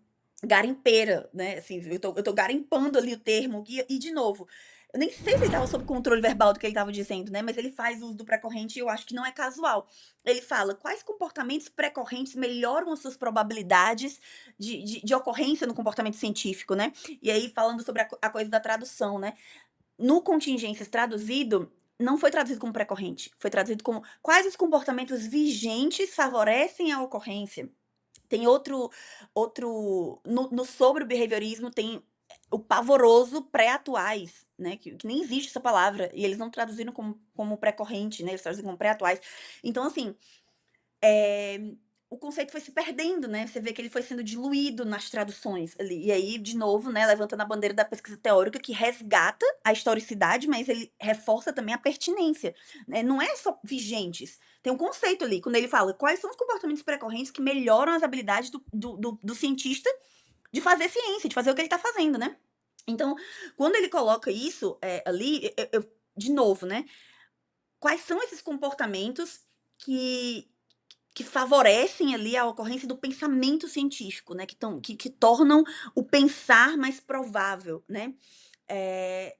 garimpeira, né, assim, eu tô garimpando ali o termo, e de novo, eu nem sei se ele estava sob controle verbal do que ele estava dizendo, né, mas ele faz uso do pré-corrente e eu acho que não é casual. Ele fala: "Quais comportamentos pré-correntes melhoram as suas probabilidades de ocorrência no comportamento científico", né. E aí falando sobre a coisa da tradução, né. No Contingências traduzido, não foi traduzido como pré-corrente, foi traduzido como: "Quais os comportamentos vigentes favorecem a ocorrência?". Tem outro no sobre o behaviorismo tem o pavoroso pré-atuais, né, que nem existe essa palavra, e eles não traduziram como pré-corrente, né, eles traduziram como pré-atuais. Então assim, eh, o conceito foi se perdendo, né, você vê que ele foi sendo diluído nas traduções ali. E aí, de novo, né, levantando a bandeira da pesquisa teórica que resgata a historicidade, mas ele reforça também a pertinência, né, não é só vigentes, tem um conceito ali, quando ele fala: "Quais são os comportamentos precorrentes que melhoram as habilidades do cientista de fazer ciência, de fazer o que ele está fazendo", né. Então, quando ele coloca isso, ali, de novo, né, quais são esses comportamentos que favorecem ali a ocorrência do pensamento científico, né, que tornam o pensar mais provável, né. Eh,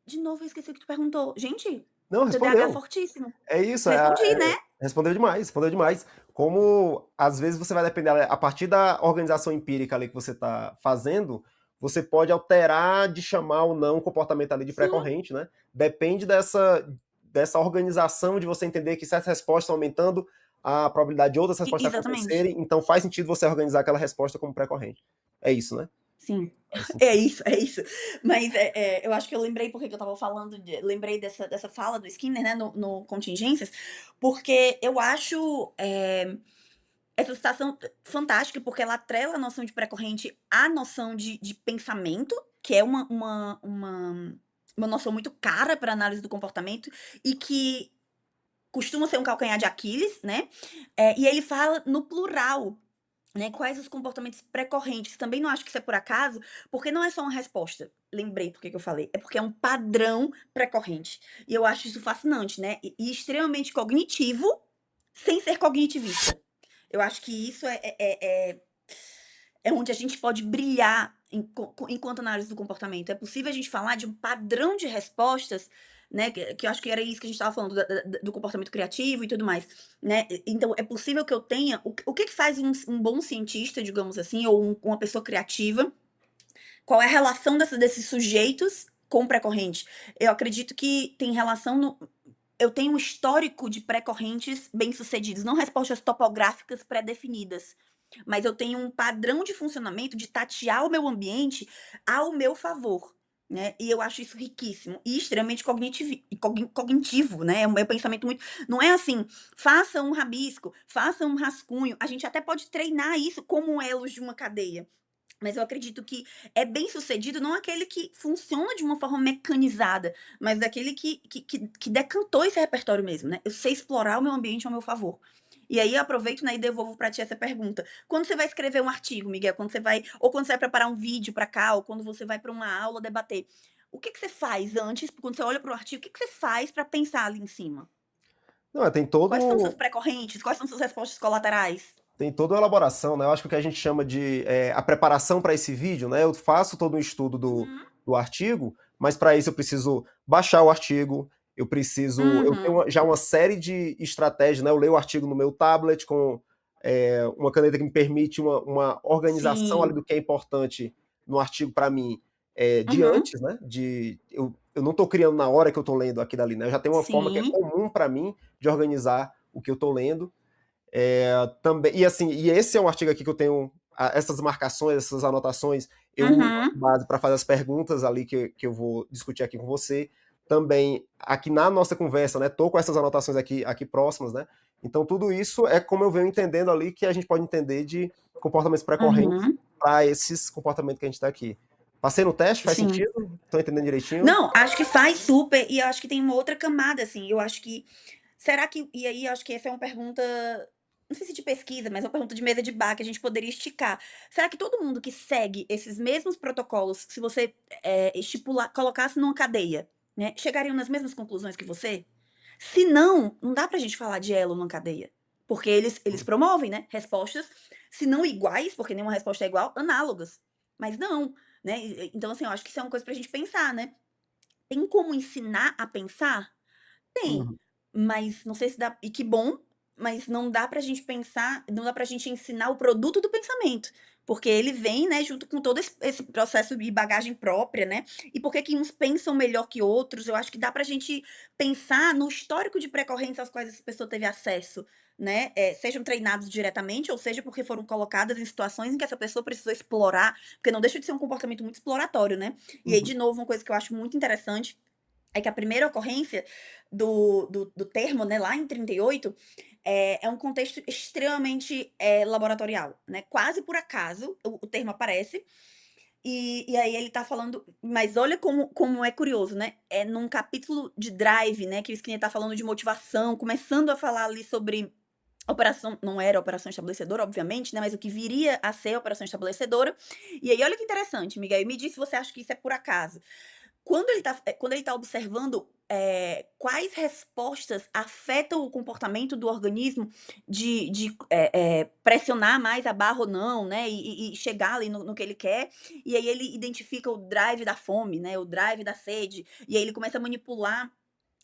de novo eu esqueci o que tu perguntou. Gente, Não, TDAH respondeu. fortíssimo. É isso, Respondi, né? respondeu demais, respondeu demais. Como às vezes você vai depender, a partir da organização empírica ali que você está fazendo, você pode alterar de chamar ou não o comportamento ali de Sim, pré-corrente, né? Depende dessa organização de você entender que certas respostas estão aumentando a probabilidade de outras respostas exatamente. acontecerem, então faz sentido você organizar aquela resposta como pré-corrente. É isso, né? sim. Faz É sentido. isso, é isso. Mas, eu acho que eu lembrei porque que eu estava falando lembrei dessa fala do Skinner, né, no Contingências, porque eu acho, essa citação fantástica, porque ela atrela a noção de pré-corrente à noção de pensamento, que é uma noção muito cara para análise do comportamento e que costuma ser um calcanhar de Aquiles, né, e ele fala no plural, né, quais os comportamentos pré-correntes. Também não acho que isso é por acaso, porque não é só uma resposta, lembrei por que que eu falei, é porque é um padrão pré-corrente. E eu acho isso fascinante, né, e extremamente cognitivo, sem ser cognitivista. Eu acho que isso é onde a gente pode brilhar enquanto análise do comportamento. É possível a gente falar de um padrão de respostas, né, que eu acho que era isso que a gente estava falando do comportamento criativo e tudo mais, né. Então é possível que eu tenha o que que faz um bom cientista, digamos assim, ou uma pessoa criativa, qual é a relação desses sujeitos com o pré-corrente? Eu acredito que tem relação no eu tenho um histórico de pré-correntes bem-sucedidos, não respostas topográficas pré-definidas, mas eu tenho um padrão de funcionamento de tatear o meu ambiente ao meu favor, né, e eu acho isso riquíssimo e extremamente cognitivo, né, é um pensamento muito não é assim: "Faça um rabisco, faça um rascunho", a gente até pode treinar isso como elos de uma cadeia, mas eu acredito que é bem-sucedido não aquele que funciona de uma forma mecanizada, mas daquele que decantou esse repertório mesmo, né. Eu sei explorar o meu ambiente ao meu favor. E aí eu aproveito, né, e devolvo para ti essa pergunta. Quando você vai escrever um artigo, Miguel, quando você vai preparar um vídeo para cá, ou quando você vai para uma aula debater, o que que você faz antes, quando você olha para o artigo, o que que você faz para pensar ali em cima? Não, Quais são seus todo pré-correntes? Quais são suas respostas colaterais? tem toda uma elaboração, né, eu acho que o que a gente chama de, a preparação para esse vídeo, né, eu faço todo um estudo Uhum, do artigo, mas para isso eu preciso baixar o artigo, eu tenho uhum. já uma série de estratégias, né, eu leio o artigo no meu tablet com, uma caneta que me permite uma organização ali Sim. do que é importante no artigo para mim, de Uhum. antes, né, eu não estou criando na hora que eu estou lendo aquilo ali, né, eu já tenho uma forma que é Sim. comum para mim de organizar o que eu estou lendo, também, e assim, e esse é um artigo aqui que eu tenho essas marcações, essas anotações, eu uso Uhum. de base para fazer as perguntas ali que eu vou discutir aqui com você. Também, aqui na nossa conversa, né, tô com essas anotações aqui próximas, né? Então, tudo isso é como eu venho entendendo ali que a gente pode entender de comportamentos pré-correntes Uhum. para esses comportamentos que a gente está aqui. Passei no teste? Faz Sim. sentido? Estou entendendo direitinho? Não, acho que faz super, e eu acho que tem uma outra camada, assim, eu acho que será que e aí eu acho que essa é uma pergunta, não sei se de pesquisa, mas é uma pergunta de mesa de bar que a gente poderia esticar. Será que todo mundo que segue esses mesmos protocolos, se você, estipular colocasse numa cadeia, né, chegariam nas mesmas conclusões que você? Se não, não dá pra gente falar de elo numa cadeia, porque eles promovem, né, respostas, se não iguais, porque nenhuma resposta é igual, análogas. Mas não, né, então assim, eu acho que isso é uma coisa pra gente pensar, né. Tem como ensinar a pensar? Tem, Uhum, mas não sei se dá e que bom, mas não dá pra gente pensar não dá pra gente ensinar o produto do pensamento, porque ele vem, né, junto com todo esse processo de bagagem própria, né, e por que que uns pensam melhor que outros, eu acho que dá pra gente pensar no histórico de pré-correntes às quais essa pessoa teve acesso, né, sejam treinados diretamente ou seja porque foram colocadas em situações em que essa pessoa precisou explorar, porque não deixa de ser um comportamento muito exploratório, né. E aí uhum, de novo uma coisa que eu acho muito interessante é que a primeira ocorrência do termo, né, lá em 38, é um contexto extremamente, laboratorial, né, quase por acaso o termo aparece, e aí ele tá falando mas olha como é curioso, né, é num capítulo de Drive, né, que o Skinner tá falando de motivação, começando a falar ali sobre operação não era operação estabelecedora, obviamente, né, mas o que viria a ser a operação estabelecedora, e aí olha que interessante, Miguel, e me diz se você acha que isso é por acaso. Quando ele tá observando, quais respostas afetam o comportamento do organismo de pressionar mais a barra ou não, né, e chegar ali no que ele quer, e aí ele identifica o drive da fome, né, o drive da sede, e aí ele começa a manipular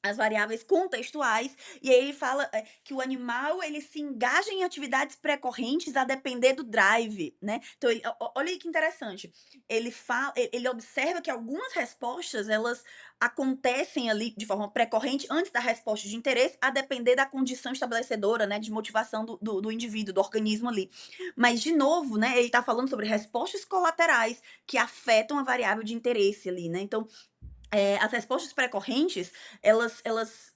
as variáveis contextuais, e aí ele fala, que o animal ele se engaja em atividades pré-correntes a depender do drive, né. Então ele olha aí que interessante, ele observa que algumas respostas elas acontecem ali de forma pré-corrente antes da resposta de interesse, a depender da condição estabelecedora, né, de motivação do indivíduo, do organismo ali. Mas de novo, né, ele está falando sobre respostas colaterais que afetam a variável de interesse ali, né, então as respostas pré-correntes, elas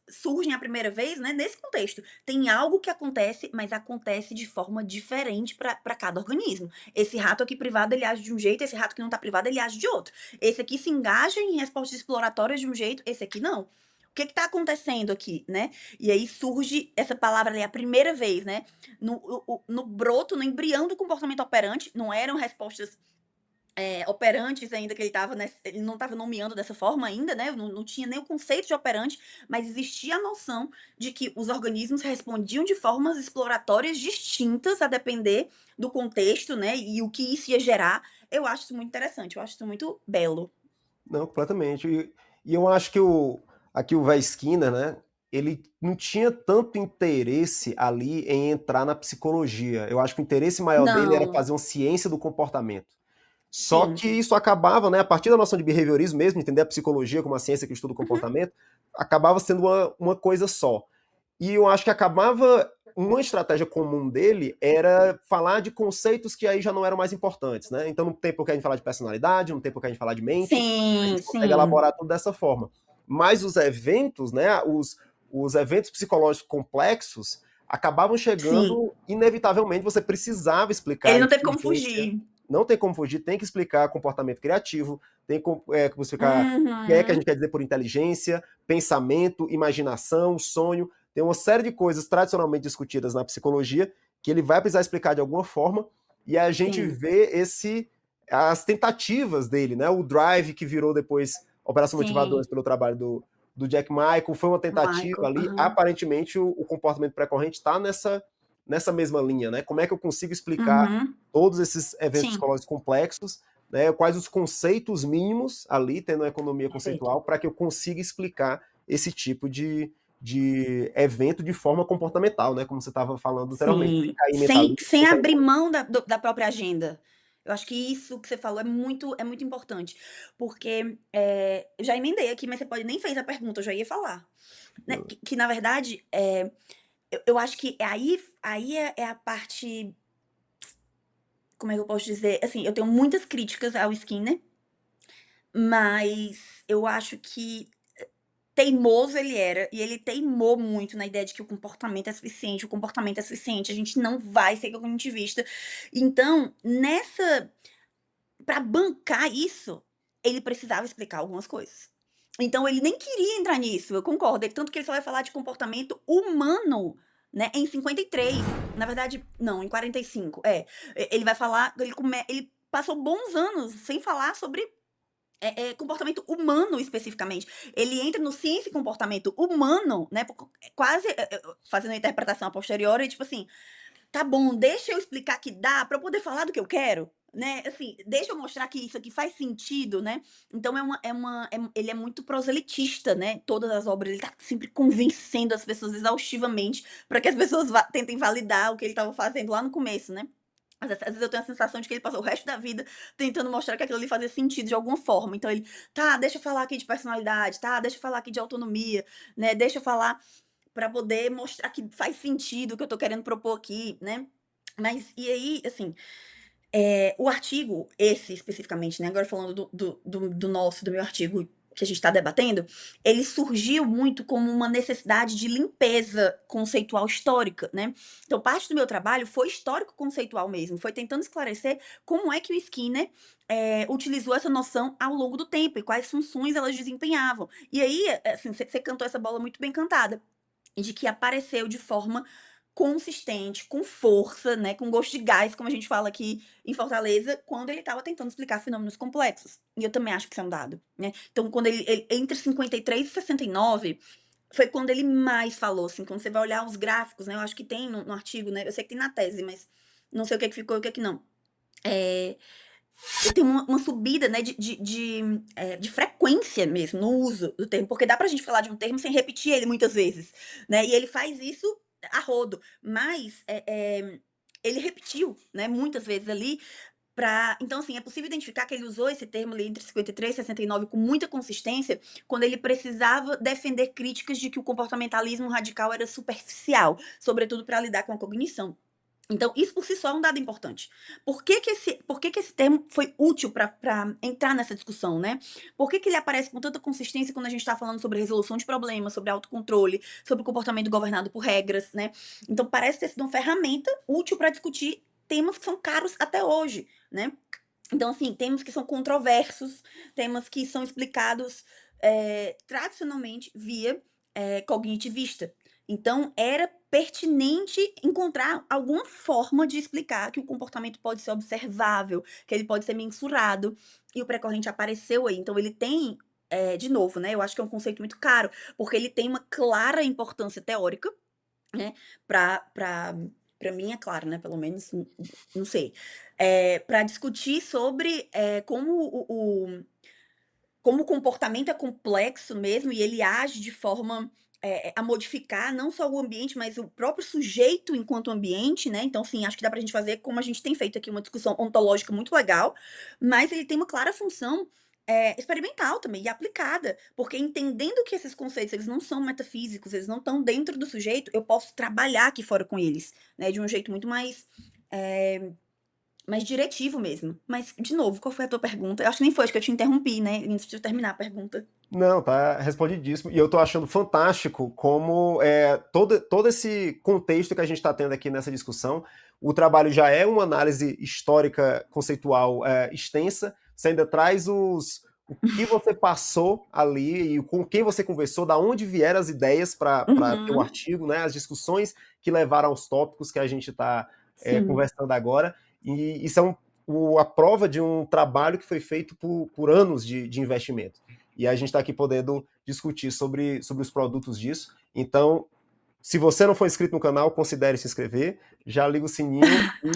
surgem a primeira vez, né, nesse contexto. Tem algo que acontece, mas acontece de forma diferente para cada organismo. Esse rato aqui privado, ele age de um jeito, esse rato que não tá privado, ele age de outro. Esse aqui se engaja em respostas exploratórias de um jeito, esse aqui não. O que tá acontecendo aqui, né? E aí surge essa palavra ali a primeira vez, né? No broto, no embrião do comportamento operante, não eram respostas operantes ainda que ele não estava nomeando dessa forma ainda, né, não tinha nem o conceito de operante, mas existia a noção de que os organismos respondiam de formas exploratórias distintas a depender do contexto, né, e o que isso ia gerar. Eu acho isso muito interessante, eu acho isso muito belo. Não, completamente. E eu acho que aqui o Vai Skinner, né, ele não tinha tanto interesse ali em entrar na psicologia. Eu acho que o interesse maior dele era Não, fazer uma ciência do comportamento. Só sim, que isso acabava, né, a partir da noção de behaviorismo mesmo, entender a psicologia como uma ciência que estuda o comportamento, acabava sendo uma coisa só. E eu acho que acabava uma estratégia comum dele era falar de conceitos que aí já não eram mais importantes, né? Então não tem por que a gente falar de personalidade, não tem por que a gente falar de mente, a sim, gente consegue sim, elaborar tudo dessa forma. Mas os eventos, né, os eventos psicológicos complexos acabavam sim. chegando inevitavelmente, você precisava explicar Ele a não teve como inteligência, fugir. não tem como fugir, tem que explicar comportamento criativo, tem como explicar o que é que a Uhum, gente quer dizer por inteligência, pensamento, imaginação, sonho. Tem uma série de coisas tradicionalmente discutidas na psicologia que ele vai precisar explicar de alguma forma, e a gente sim, vê as tentativas dele, né? O Drive, que virou depois Operação sim. Motivadores pelo trabalho do Jack Michael, foi uma tentativa Michael, ali. aham. Aparentemente, o comportamento pré-corrente está nessa mesma linha, né? Como é que eu consigo explicar Uhum, todos esses eventos sim, psicológicos complexos, né? Quais os conceitos mínimos ali, tendo uma economia perfeito. conceitual, para que eu consiga explicar esse tipo de evento de forma comportamental, né? Como você estava falando anteriormente, sem Sim, cair mentalista, sem sem cair abrir mão da própria agenda. Eu acho que isso que você falou é muito importante, porque, eu já emendei aqui, mas você pode nem fez a pergunta, eu já ia falar, né, não. que na verdade, eu acho que aí é a parte, como é que eu posso dizer? Assim, eu tenho muitas críticas ao Skinner, mas eu acho que teimoso ele era, e ele teimou muito na ideia de que o comportamento é suficiente, o comportamento é suficiente, a gente não vai ser cognitivista. Então, para bancar isso, ele precisava explicar algumas coisas. Então ele nem queria entrar nisso, eu concordo, tanto que ele só vai falar de comportamento humano, né, em 53. Na verdade não, em 45, ele vai falar, ele passou bons anos sem falar sobre comportamento humano especificamente. Ele entra no ciência e comportamento humano, né, quase, fazendo a interpretação a posteriori, tipo assim: "Tá bom, deixa eu explicar que dá para eu poder falar do que eu quero", né, assim, "Deixa eu mostrar que isso aqui faz sentido", né. Então ele é muito proselitista, né, todas as obras, ele tá sempre convencendo as pessoas exaustivamente para que as pessoas tentem validar o que ele estava fazendo lá no começo, né. Às vezes eu tenho a sensação de que ele passou o resto da vida tentando mostrar que aquilo ali fazia sentido de alguma forma. Então ele: "Tá, deixa eu falar aqui de personalidade, tá, deixa eu falar aqui de autonomia, né, deixa eu falar para poder mostrar que faz sentido o que eu tô querendo propor aqui", né. Mas e aí, assim, o artigo, esse especificamente, né, agora falando do meu artigo que a gente está debatendo, ele surgiu muito como uma necessidade de limpeza conceitual histórica, né. Então parte do meu trabalho foi histórico conceitual mesmo, foi tentando esclarecer como é que o Skinner, utilizou essa noção ao longo do tempo e quais funções elas desempenhavam. E aí, assim, você cantou essa bola muito bem cantada, de que apareceu de forma consistente, com força, né, com gosto de gás, como a gente fala aqui em Fortaleza, quando ele estava tentando explicar fenômenos complexos. E eu também acho que isso é um dado, né. Então quando ele entre 53 e 69, foi quando ele mais falou, assim, quando você vai olhar os gráficos, né, eu acho que tem no artigo, né, eu sei que tem na tese, mas não sei o que é que ficou e o que é que não. Eh ele tem uma subida, né, de frequência mesmo no uso do termo, porque dá pra gente falar de um termo sem repetir ele muitas vezes, né, e ele faz isso a rodo, mas, ele repetiu, né, muitas vezes ali. Então, assim, é possível identificar que ele usou esse termo ali entre 53 e 69 com muita consistência, quando ele precisava defender críticas de que o comportamentalismo radical era superficial, sobretudo para lidar com a cognição. Então, isso por si só é um dado importante. Por que que esse termo foi útil para entrar nessa discussão, né? Por que que ele aparece com tanta consistência quando a gente está falando sobre resolução de problemas, sobre autocontrole, sobre comportamento governado por regras, né? Então, parece ter sido uma ferramenta útil para discutir temas que são caros até hoje, né? Então, assim, temas que são controversos, temas que são explicados tradicionalmente via cognitivista. Então, era pertinente encontrar alguma forma de explicar que o comportamento pode ser observável, que ele pode ser mensurado, e o pré-corrente apareceu aí. Então, ele tem, de novo, né? Eu acho que é um conceito muito caro, porque ele tem uma clara importância teórica, né, pra mim é claro, né, pelo menos, não sei, pra discutir sobre, como o comportamento é complexo mesmo e ele age de forma, a modificar não só o ambiente, mas o próprio sujeito enquanto ambiente, né, então, assim, acho que dá pra gente fazer como a gente tem feito aqui, uma discussão ontológica muito legal, mas ele tem uma clara função, experimental também e aplicada, porque entendendo que esses conceitos eles não são metafísicos, eles não estão dentro do sujeito, eu posso trabalhar aqui fora com eles, né, de um jeito muito eh, mais diretivo mesmo. Mas, de novo, qual foi a tua pergunta? Eu acho que nem foi, acho que eu te interrompi, né, antes de eu terminar a pergunta. Não, tá respondidíssimo. E eu tô achando fantástico como todo esse contexto que a gente está tendo aqui nessa discussão. O trabalho já é uma análise histórica conceitual extensa. Você ainda traz o que você passou ali e com quem você conversou, da onde vieram as ideias para ter o Uhum. artigo, né? As discussões que levaram aos tópicos que a gente está Sim. conversando agora. E isso é a prova de um trabalho que foi feito por anos de investimento. E a gente está aqui podendo discutir sobre os produtos disso. Então, se você não for inscrito no canal, considere se inscrever, já liga o sininho e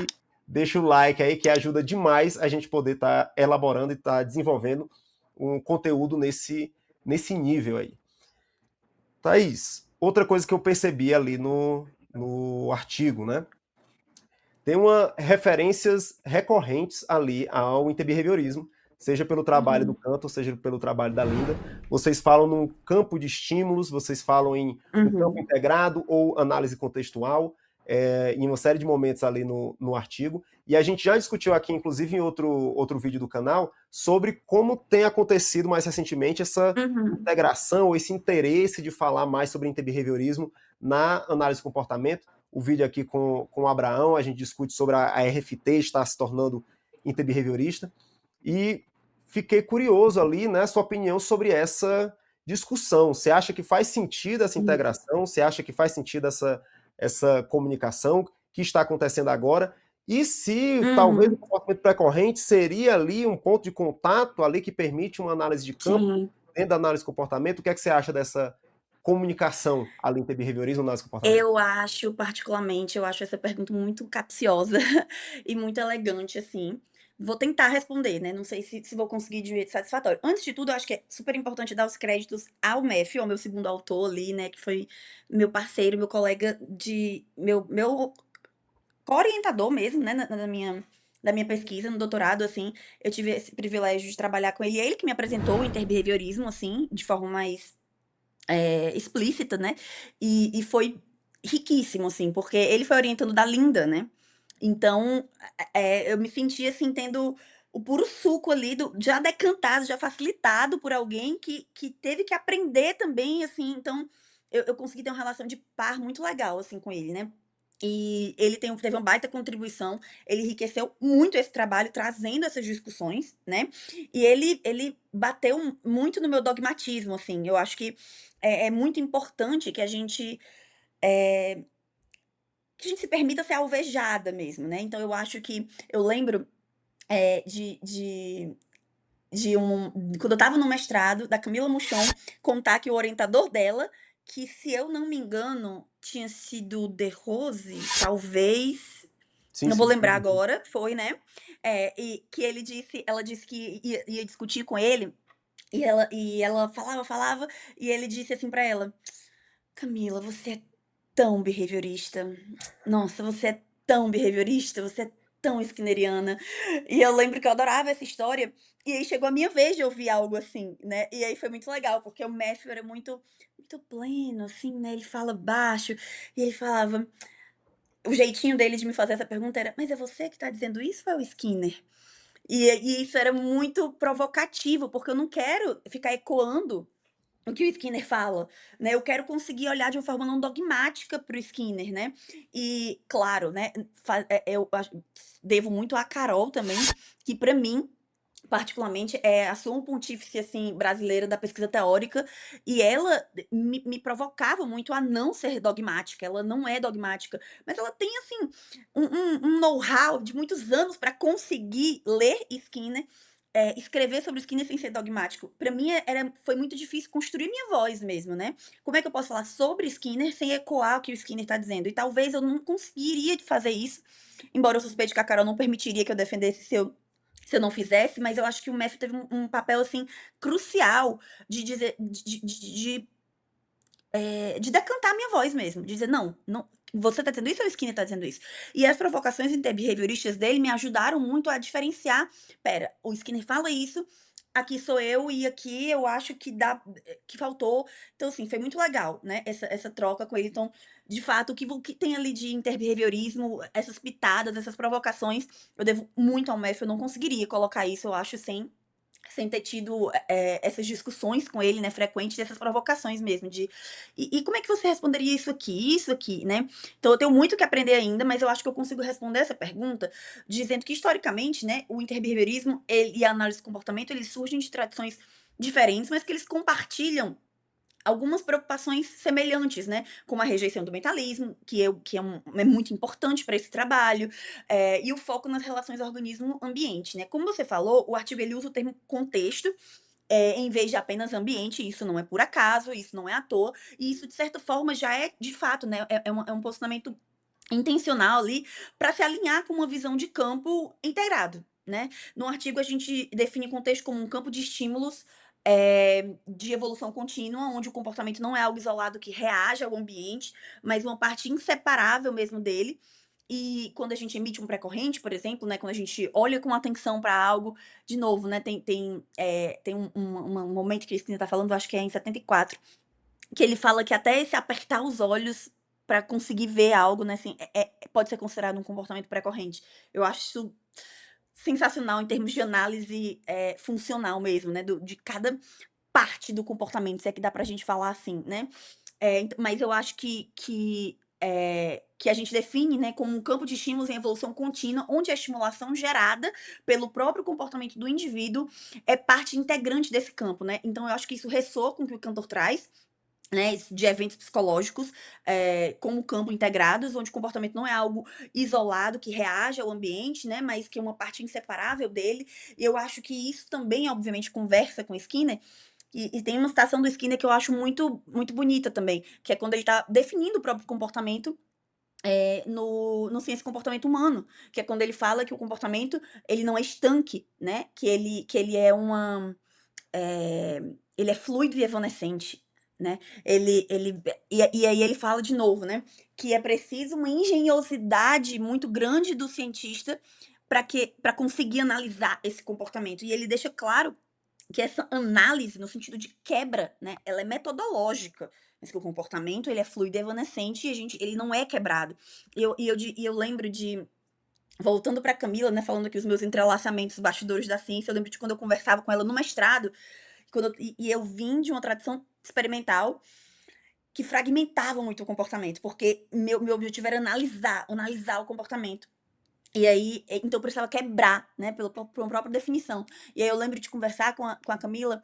deixa o like aí, que ajuda demais a gente poder estar elaborando e estar desenvolvendo um conteúdo nesse nível aí. Thaís, outra coisa que eu percebi ali no artigo, né? Tem referências recorrentes ali ao interbehaviorismo, seja pelo trabalho do Uhum. Cantor, seja pelo trabalho da Linda. Vocês falam num campo de estímulos, vocês falam em um campo Uhum. integrado ou análise contextual, em uma série de momentos ali no artigo. E a gente já discutiu aqui, inclusive em outro vídeo do canal, sobre como tem acontecido mais recentemente essa Uhum. integração, esse interesse de falar mais sobre interbehaviorismo na análise de comportamento. O vídeo aqui com o Abraão, a gente discute sobre a RFT estar se tornando interbehaviorista, e fiquei curioso ali, né, sua opinião sobre essa discussão. Você acha que faz sentido essa Sim. integração? Você acha que faz sentido essa comunicação que está acontecendo agora? E se talvez o Uhum. comportamento pré-corrente seria ali um ponto de contato ali que permite uma análise de campo Sim. dentro da análise de comportamento? O que é que você acha dessa comunicação ali entre behaviorismo e análise de comportamento? Eu acho essa pergunta muito capciosa e muito elegante, assim. Vou tentar responder, né, não sei se vou conseguir de um jeito satisfatório. Antes de tudo, eu acho que é super importante dar os créditos ao Matthew, ao meu segundo autor ali, né, que foi meu parceiro, meu colega de meu co-orientador mesmo, né, da minha pesquisa no doutorado, assim. Eu tive esse privilégio de trabalhar com ele, ele que me apresentou o interbehaviorismo, assim, de forma mais explícita, né, e foi riquíssimo, assim, porque ele foi orientando da Linda, né, então, eu me senti, assim, tendo o puro suco ali do já decantado, já facilitado por alguém que teve que aprender também, assim, então eu consegui ter uma relação de par muito legal, assim, com ele, né. E ele teve uma baita contribuição, ele enriqueceu muito esse trabalho trazendo essas discussões, né, e ele bateu muito no meu dogmatismo, assim, eu acho que é muito importante eh, que a gente se permita ser alvejada mesmo, né. Então eu acho que eu lembro, de quando eu estava no mestrado, da Camila Muchon contar que o orientador dela, que se eu não me engano tinha sido De Rose, talvez, Sim, Não vou sim. lembrar Uhum. agora, foi, né, e que ela disse que ia discutir com ele, e ela falava, falava, e ele disse assim pra ela: "Camila, você é tão behaviorista. Nossa, você é tão behaviorista, você é tão skinneriana". E eu lembro que eu adorava essa história, e aí chegou a minha vez de ouvir algo assim, né, e aí foi muito legal, porque o Matthew era muito pleno, assim, né, ele fala baixo, e ele falava o jeitinho dele de me fazer essa pergunta era: "Mas é você que tá dizendo isso ou é o Skinner?". E isso era muito provocativo, porque eu não quero ficar ecoando o que o Skinner fala, né, eu quero conseguir olhar de uma forma não dogmática para o Skinner, né. E claro, né, eu devo muito à Carol também, que para mim, particularmente, é a suma pontífice, assim, brasileira da pesquisa teórica, e ela me provocava muito a não ser dogmática, ela não é dogmática, mas ela tem, assim, um know-how de muitos anos para conseguir ler Skinner, escrever sobre Skinner sem ser dogmático. Para mim foi muito difícil construir minha voz mesmo, né. Como é que eu posso falar sobre Skinner sem ecoar o que o Skinner está dizendo? E talvez eu não conseguiria fazer isso, embora eu suspeite que a Carol não permitiria que eu defendesse se eu não fizesse, mas eu acho que o Matthew teve um papel, assim, crucial de dizer de decantar a minha voz mesmo, de dizer: "Não, não você tá dizendo isso ou o Skinner tá dizendo isso?". E as provocações interbehavioristas dele me ajudaram muito a diferenciar: "Espera, o Skinner fala isso, aqui sou eu e aqui eu acho que dá que faltou". Então, assim, foi muito legal, né, essa troca com ele. Então, de fato, o que tem ali de interbehaviorismo, essas pitadas, essas provocações, eu devo muito ao Matthew, eu não conseguiria colocar isso, eu acho, sem ter tido, essas discussões com ele, né, frequentes, dessas provocações mesmo de: "E como é que você responderia isso aqui", né. Então eu tenho muito que aprender ainda, mas eu acho que eu consigo responder essa pergunta dizendo que historicamente, né, o interbehaviorismo e a análise do comportamento, eles surgem de tradições diferentes, mas que eles compartilham algumas preocupações semelhantes, né, como a rejeição do mentalismo, que é muito importante para esse trabalho, e o foco nas relações organismo-ambiente, né. Como você falou, o artigo ele usa o termo contexto, em vez de apenas ambiente, isso não é por acaso, isso não é à toa, e isso de certa forma já é de fato, né, é um posicionamento intencional ali, para se alinhar com uma visão de campo integrado, né. No artigo a gente define o contexto como um campo de estímulos, de evolução contínua, onde o comportamento não é algo isolado que reage ao ambiente, mas uma parte inseparável mesmo dele. E quando a gente emite um pré-corrente, por exemplo, né, quando a gente olha com atenção para algo, de novo, né, tem um momento que o Skinner tá falando, eu acho que é em 74, que ele fala que até esse apertar os olhos para conseguir ver algo, né, assim, pode ser considerado um comportamento pré-corrente. Eu acho isso sensacional em termos de análise, funcional mesmo, né, de cada parte do comportamento, se é que dá pra gente falar assim, né. Mas eu acho que a gente define, né, como um campo de estímulos em evolução contínua, onde a estimulação gerada pelo próprio comportamento do indivíduo é parte integrante desse campo, né. Então eu acho que isso ressoa com o que o Cantor traz, né, de eventos psicológicos, como campo integrados, onde o comportamento não é algo isolado que reage ao ambiente, né, mas que é uma parte inseparável dele. E eu acho que isso também, obviamente, conversa com Skinner, e tem uma citação do Skinner que eu acho muito bonita também, que é quando ele está definindo o próprio comportamento, no Ciência e Comportamento Humano, que é quando ele fala que o comportamento, ele não é estanque, né, que ele é ele é fluido e evanescente, né. E aí ele fala de novo, né, que é preciso uma engenhosidade muito grande do cientista para conseguir analisar esse comportamento. E ele deixa claro que essa análise, no sentido de quebra, né, ela é metodológica, mas que o comportamento ele é fluido e evanescente e ele não é quebrado. E eu lembro de voltando para Camila, né, falando aqui os meus entrelaçamentos, bastidores da ciência, eu lembro de quando eu conversava com ela no mestrado, eu vim de uma tradição experimental que fragmentava muito o comportamento, porque meu objetivo era analisar o comportamento. E aí, então eu precisava quebrar, né, por uma própria definição. E aí eu lembro de conversar com a Camila,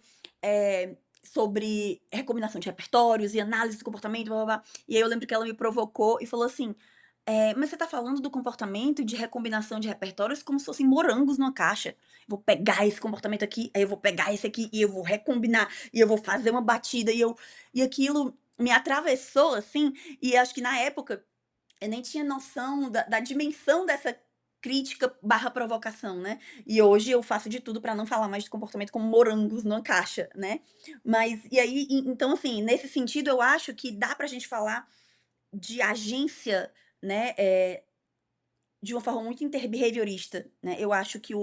sobre recombinação de repertórios e análise do comportamento, blá-blá-blá. E aí eu lembro que ela me provocou e falou assim: "Mas você tá falando do comportamento e de recombinação de repertórios como se fossem morangos numa caixa. Vou pegar esse comportamento aqui, aí eu vou pegar esse aqui e eu vou recombinar, e eu vou fazer uma batida", e aquilo me atravessou, assim, e acho que na época eu nem tinha noção da dimensão dessa crítica barra provocação, né. E hoje eu faço de tudo para não falar mais de comportamento como morangos numa caixa, né. Mas e aí, então assim, nesse sentido eu acho que dá pra gente falar de agência, né, de uma forma muito interbehaviorista, né. Eu acho que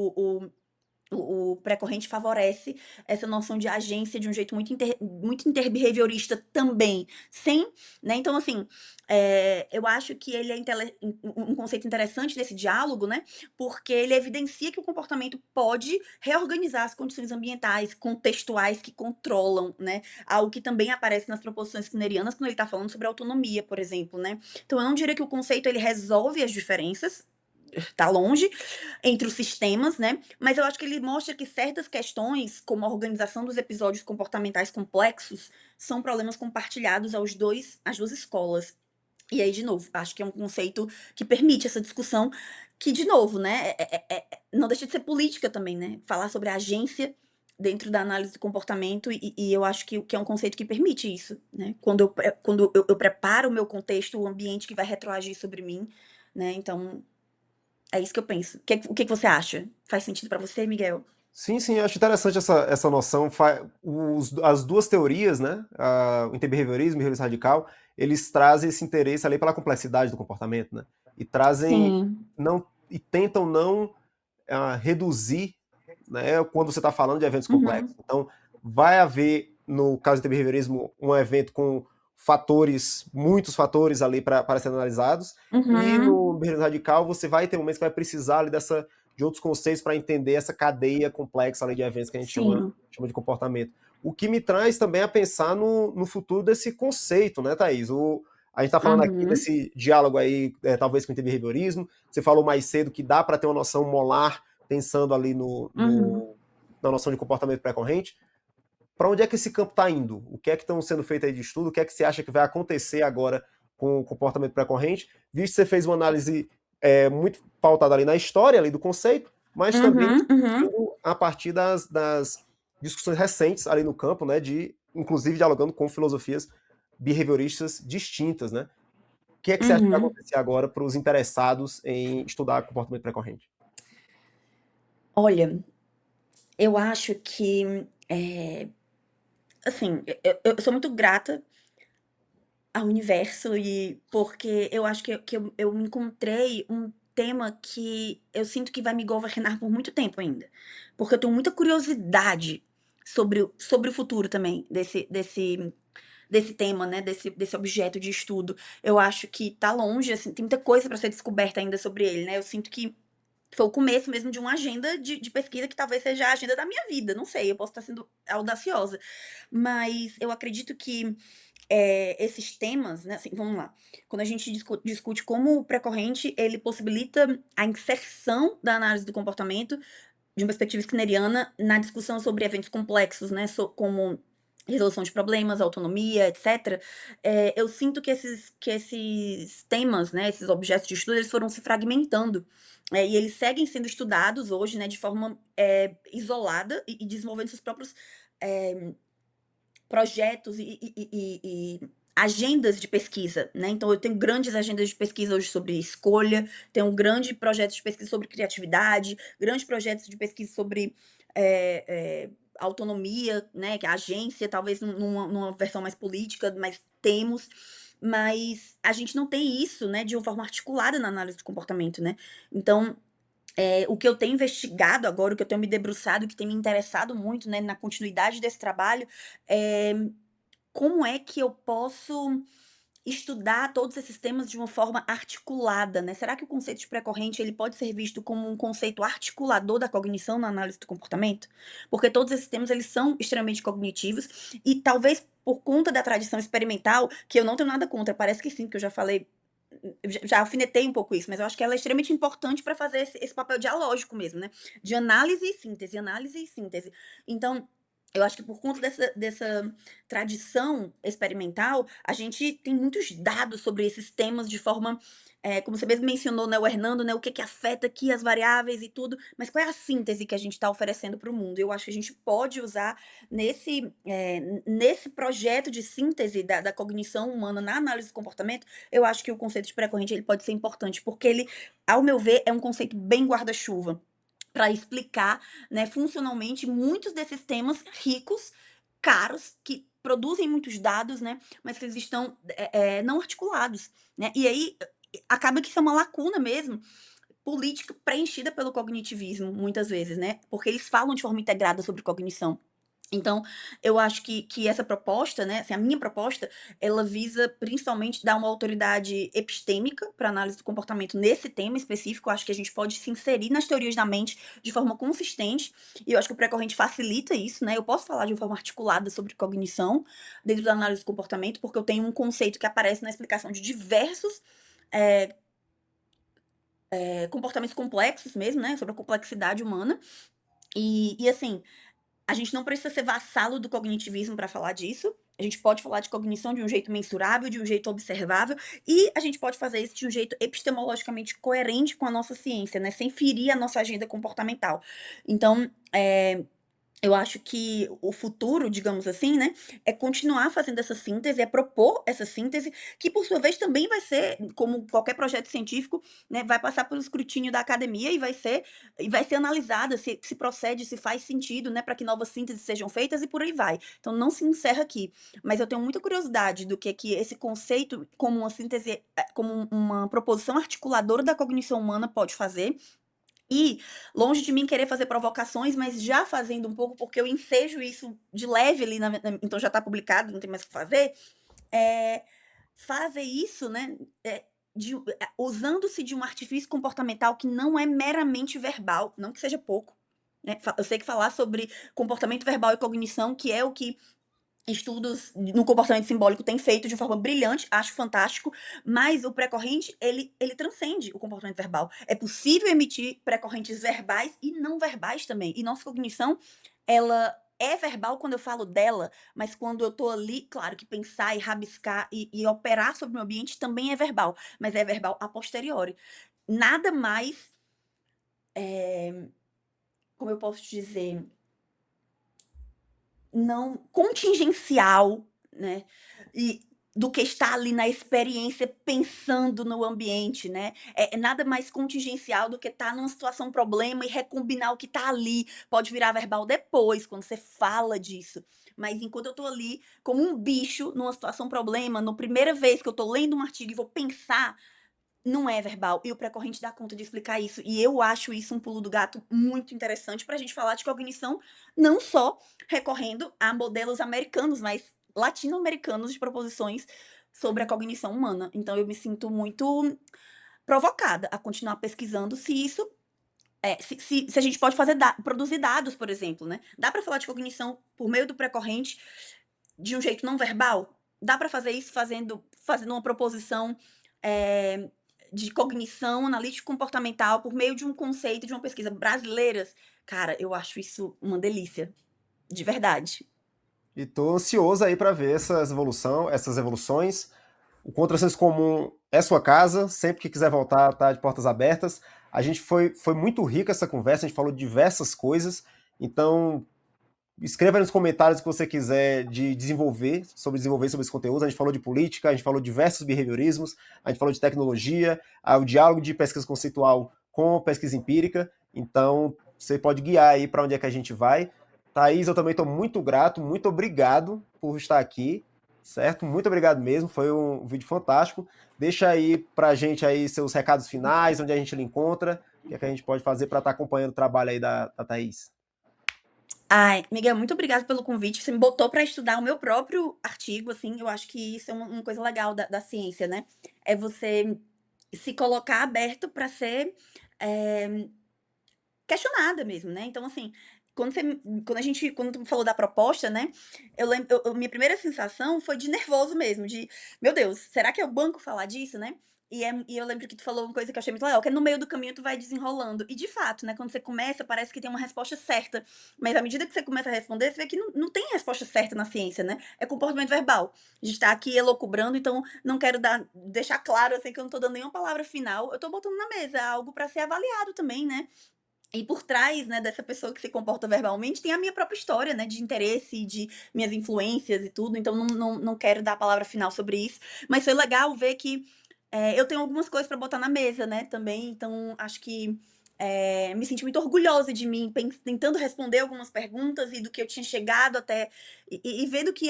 o pré-corrente favorece essa noção de agência de um jeito muito interbehaviorista também, sem, né, então assim, eu acho que ele é um conceito interessante desse diálogo, né, porque ele evidencia que o comportamento pode reorganizar as condições ambientais, contextuais que controlam, né, algo que também aparece nas proposições skinnerianas quando ele está falando sobre autonomia, por exemplo, né. Então eu não diria que o conceito ele resolve as diferenças, tá longe, entre os sistemas, né, mas eu acho que ele mostra que certas questões, como a organização dos episódios comportamentais complexos, são problemas compartilhados às 2 escolas. E aí, de novo, acho que é um conceito que permite essa discussão que, de novo, né, não deixa de ser política também, né, falar sobre a agência dentro da análise do comportamento e eu acho que é um conceito que permite isso, né, quando eu preparo o meu contexto, o ambiente que vai retroagir sobre mim, né, então é isso que eu penso. O que que você acha? Faz sentido pra você, Miguel? Sim, sim, eu acho interessante essa noção. As duas teorias, né, o interbehaviorismo e o behaviorismo radical, eles trazem esse interesse ali pela complexidade do comportamento, né, e trazem Sim. não e tentam não reduzir, né, quando você está falando de eventos complexos. Uhum. Então, vai haver, no caso do behaviorismo, um evento com muitos fatores ali para serem analisados, e no Uhum. behaviorismo radical você vai ter momentos que vai precisar ali de outros conceitos para entender essa cadeia complexa ali de eventos que a gente Sim. chama de comportamento. O que me traz também a pensar no futuro desse conceito, né, Thaís? A gente está falando aqui Uhum. desse diálogo aí, talvez com o interbehaviorismo. Você falou mais cedo que dá para ter uma noção molar pensando ali Uhum. na noção de comportamento pré-corrente. Para onde é que esse campo está indo? O que é que estão sendo feito aí de estudo? O que é que você acha que vai acontecer agora com o comportamento pré-corrente? Visto que você fez uma análise muito pautada ali na história ali do conceito, mas também Uhum. Uhum. discutindo a partir das discussões recentes ali no campo, né, inclusive dialogando com filosofias behavioristas distintas, né? O que é que você acha que vai Uhum. acontecer agora para os interessados em estudar comportamento pré-corrente? Olha, eu acho que, assim, eu sou muito grata ao universo e porque eu acho que eu encontrei um tema que eu sinto que vai me governar por muito tempo ainda. Porque eu tenho muita curiosidade sobre o futuro também desse tema, né, desse objeto de estudo. Eu acho que tá longe, assim, tem muita coisa para ser descoberta ainda sobre ele, né. Eu sinto que foi o começo mesmo de uma agenda de pesquisa que talvez seja a agenda da minha vida, não sei, eu posso estar sendo audaciosa. Mas eu acredito que, esses temas, né, assim, vamos lá, quando a gente discute como o pré-corrente ele possibilita a inserção da análise do comportamento de uma perspectiva skinneriana na discussão sobre eventos complexos, né, como resolução de problemas, autonomia, etc. Eu sinto que esses temas, né, esses objetos de estudo, eles foram se fragmentando, e eles seguem sendo estudados hoje, né, de forma, isolada e desenvolvendo seus próprios, eh, projetos e agendas de pesquisa, né. Então eu tenho grandes agendas de pesquisa hoje sobre escolha, tenho um grande projeto de pesquisa sobre criatividade, grandes projetos de pesquisa sobre, autonomia, né, que é a agência, talvez numa versão mais política, mas temos. Mas a gente não tem isso, né, de uma forma articulada na análise do comportamento, né. Então, o que eu tenho investigado agora, o que eu tenho me debruçado, o que tem me interessado muito, né, na continuidade desse trabalho, é como é que eu posso estudar todos esses temas de uma forma articulada, né? Será que o conceito de pré-corrente ele pode ser visto como um conceito articulador da cognição na análise do comportamento? Porque todos esses temas eles são extremamente cognitivos e talvez por conta da tradição experimental, que eu não tenho nada contra, parece que sim, que eu já falei, já alfinetei um pouco isso, mas eu acho que ela é extremamente importante para fazer esse papel dialógico mesmo, né? De análise e síntese, análise e síntese. Então, Eu acho que por conta dessa tradição experimental, a gente tem muitos dados sobre esses temas de forma, como você mesmo mencionou, né, o Hernando, né, o que que afeta aqui as variáveis e tudo, mas qual é a síntese que a gente está oferecendo para o mundo? Eu acho que a gente pode usar nesse projeto de síntese da cognição humana na análise do comportamento, eu acho que o conceito de pré-corrente ele pode ser importante, porque ele, ao meu ver, é um conceito bem guarda-chuva para explicar, né, funcionalmente muitos desses temas ricos, caros, que produzem muitos dados, né, mas que eles estão não articulados, né? E aí acaba que isso é uma lacuna mesmo política preenchida pelo cognitivismo, muitas vezes, né? Porque eles falam de forma integrada sobre cognição. Então, eu acho que essa proposta, né, assim, a minha proposta, ela visa principalmente dar uma autoridade epistêmica para análise do comportamento nesse tema específico. Eu acho que a gente pode se inserir nas teorias da mente de forma consistente, e eu acho que o pré-corrente facilita isso, né? Eu posso falar de uma forma articulada sobre cognição dentro da análise do comportamento, porque eu tenho um conceito que aparece na explicação de diversos eh, comportamentos complexos mesmo, né? Sobre a complexidade humana. E assim, a gente não precisa ser vassalo do cognitivismo para falar disso. A gente pode falar de cognição de um jeito mensurável, de um jeito observável, e a gente pode fazer isso de um jeito epistemologicamente coerente com a nossa ciência, né? Sem ferir a nossa agenda comportamental. Então, eu acho que o futuro, digamos assim, né, é continuar fazendo essa síntese, é propor essa síntese, que por sua vez também vai ser, como qualquer projeto científico, né, vai passar pelo escrutínio da academia e vai ser analisada se procede, se faz sentido, né, para que novas sínteses sejam feitas e por aí vai. Então não se encerra aqui, mas eu tenho muita curiosidade do que esse conceito como uma síntese, como uma proposição articuladora da cognição humana pode fazer, e, longe de mim querer fazer provocações, mas já fazendo um pouco, porque eu ensejo isso de leve ali então já está publicado, não tem mais o que fazer, eh, fazer isso, né, usando-se de um artifício comportamental que não é meramente verbal, não que seja pouco, né. Eu sei que falar sobre comportamento verbal e cognição, que é o que estudos no comportamento simbólico têm feito de forma brilhante, acho fantástico, mas o pré-corrente, ele transcende o comportamento verbal. É possível emitir pré-correntes verbais e não verbais também. E nossa cognição, ela é verbal quando eu falo dela, mas quando eu tô ali, claro que pensar e rabiscar e operar sobre o meu ambiente também é verbal, mas é verbal a posteriori. Nada mais, eh, como eu posso dizer, não contingencial, né, e do que estar ali na experiência pensando no ambiente, né. É nada mais contingencial do que estar numa situação problema e recombinar o que está ali. Pode virar verbal depois, quando você fala disso, mas enquanto eu estou ali como um bicho numa situação problema, no primeira vez que eu estou lendo um artigo e vou pensar, não é verbal, e o pré-corrente dá conta de explicar isso, e eu acho isso um pulo do gato muito interessante para a gente falar de cognição, não só recorrendo a modelos americanos, mas latino-americanos de proposições sobre a cognição humana. Então eu me sinto muito provocada a continuar pesquisando se isso se a gente pode produzir dados, por exemplo, né. Dá para falar de cognição por meio do pré-corrente de um jeito não verbal? Dá para fazer isso fazendo uma proposição, eh, de cognição analítico-comportamental por meio de um conceito de uma pesquisa brasileiras? Cara, eu acho isso uma delícia, de verdade. E tô ansioso aí para ver essas evoluções. O Contrassenso Comum é sua casa, sempre que quiser voltar, tá de portas abertas. A gente foi muito rica essa conversa, a gente falou de diversas coisas, então escreva aí nos comentários o que você quiser desenvolver sobre esse conteúdo. A gente falou de política, a gente falou de diversos behaviorismos, a gente falou de tecnologia, o diálogo de pesquisa conceitual com pesquisa empírica. Então, você pode guiar aí para onde é que a gente vai. Thaís, eu também estou muito grato, muito obrigado por estar aqui, certo? Muito obrigado mesmo, foi um vídeo fantástico. Deixa aí para a gente aí seus recados finais, onde a gente lhe encontra, o que é que a gente pode fazer para estar acompanhando o trabalho aí da Thaís. Ai, Miguel, muito obrigada pelo convite. Você me botou para estudar o meu próprio artigo, assim, eu acho que isso é uma coisa legal da ciência, né. É você se colocar aberto para ser, eh, questionada mesmo, né. Então, assim, quando tu me falou da proposta, né, eu lembro minha primeira sensação foi de nervoso mesmo, de: "Meu Deus, será que eu banco falar disso?", né. E eu lembro que tu falou uma coisa que eu achei muito legal, que é no meio do caminho tu vai desenrolando. E de fato, né, quando você começa, parece que tem uma resposta certa. Mas à medida que você começa a responder, você vê que não tem resposta certa na ciência, né? É comportamento verbal. A gente tá aqui elocubrando, então não quero deixar claro assim que eu não tô dando nenhuma palavra final. Eu tô botando na mesa algo pra ser avaliado também, né? E por trás, né, dessa pessoa que se comporta verbalmente, tem a minha própria história, né, de interesse, de minhas influências e tudo, então não quero dar a palavra final sobre isso, mas foi legal ver que, eu tenho algumas coisas para botar na mesa, né, também, então acho que, me senti muito orgulhosa de mim, tentando responder algumas perguntas e do que eu tinha chegado até e vendo que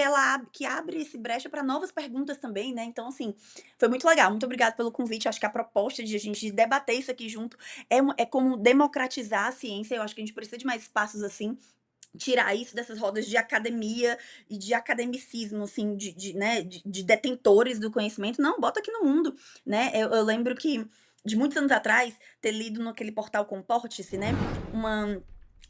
que abre esse brecha para novas perguntas também, né, então assim, foi muito legal. Muito obrigada pelo convite, acho que a proposta de a gente debater isso aqui junto é como democratizar a ciência, eu acho que a gente precisa de mais espaços assim, tirar isso dessas rodas de academia e de academicismo, assim, né, de detentores do conhecimento. Não, bota aqui no mundo, né. Eu lembro que, de muitos anos atrás, ter lido naquele portal Comporte-se, né,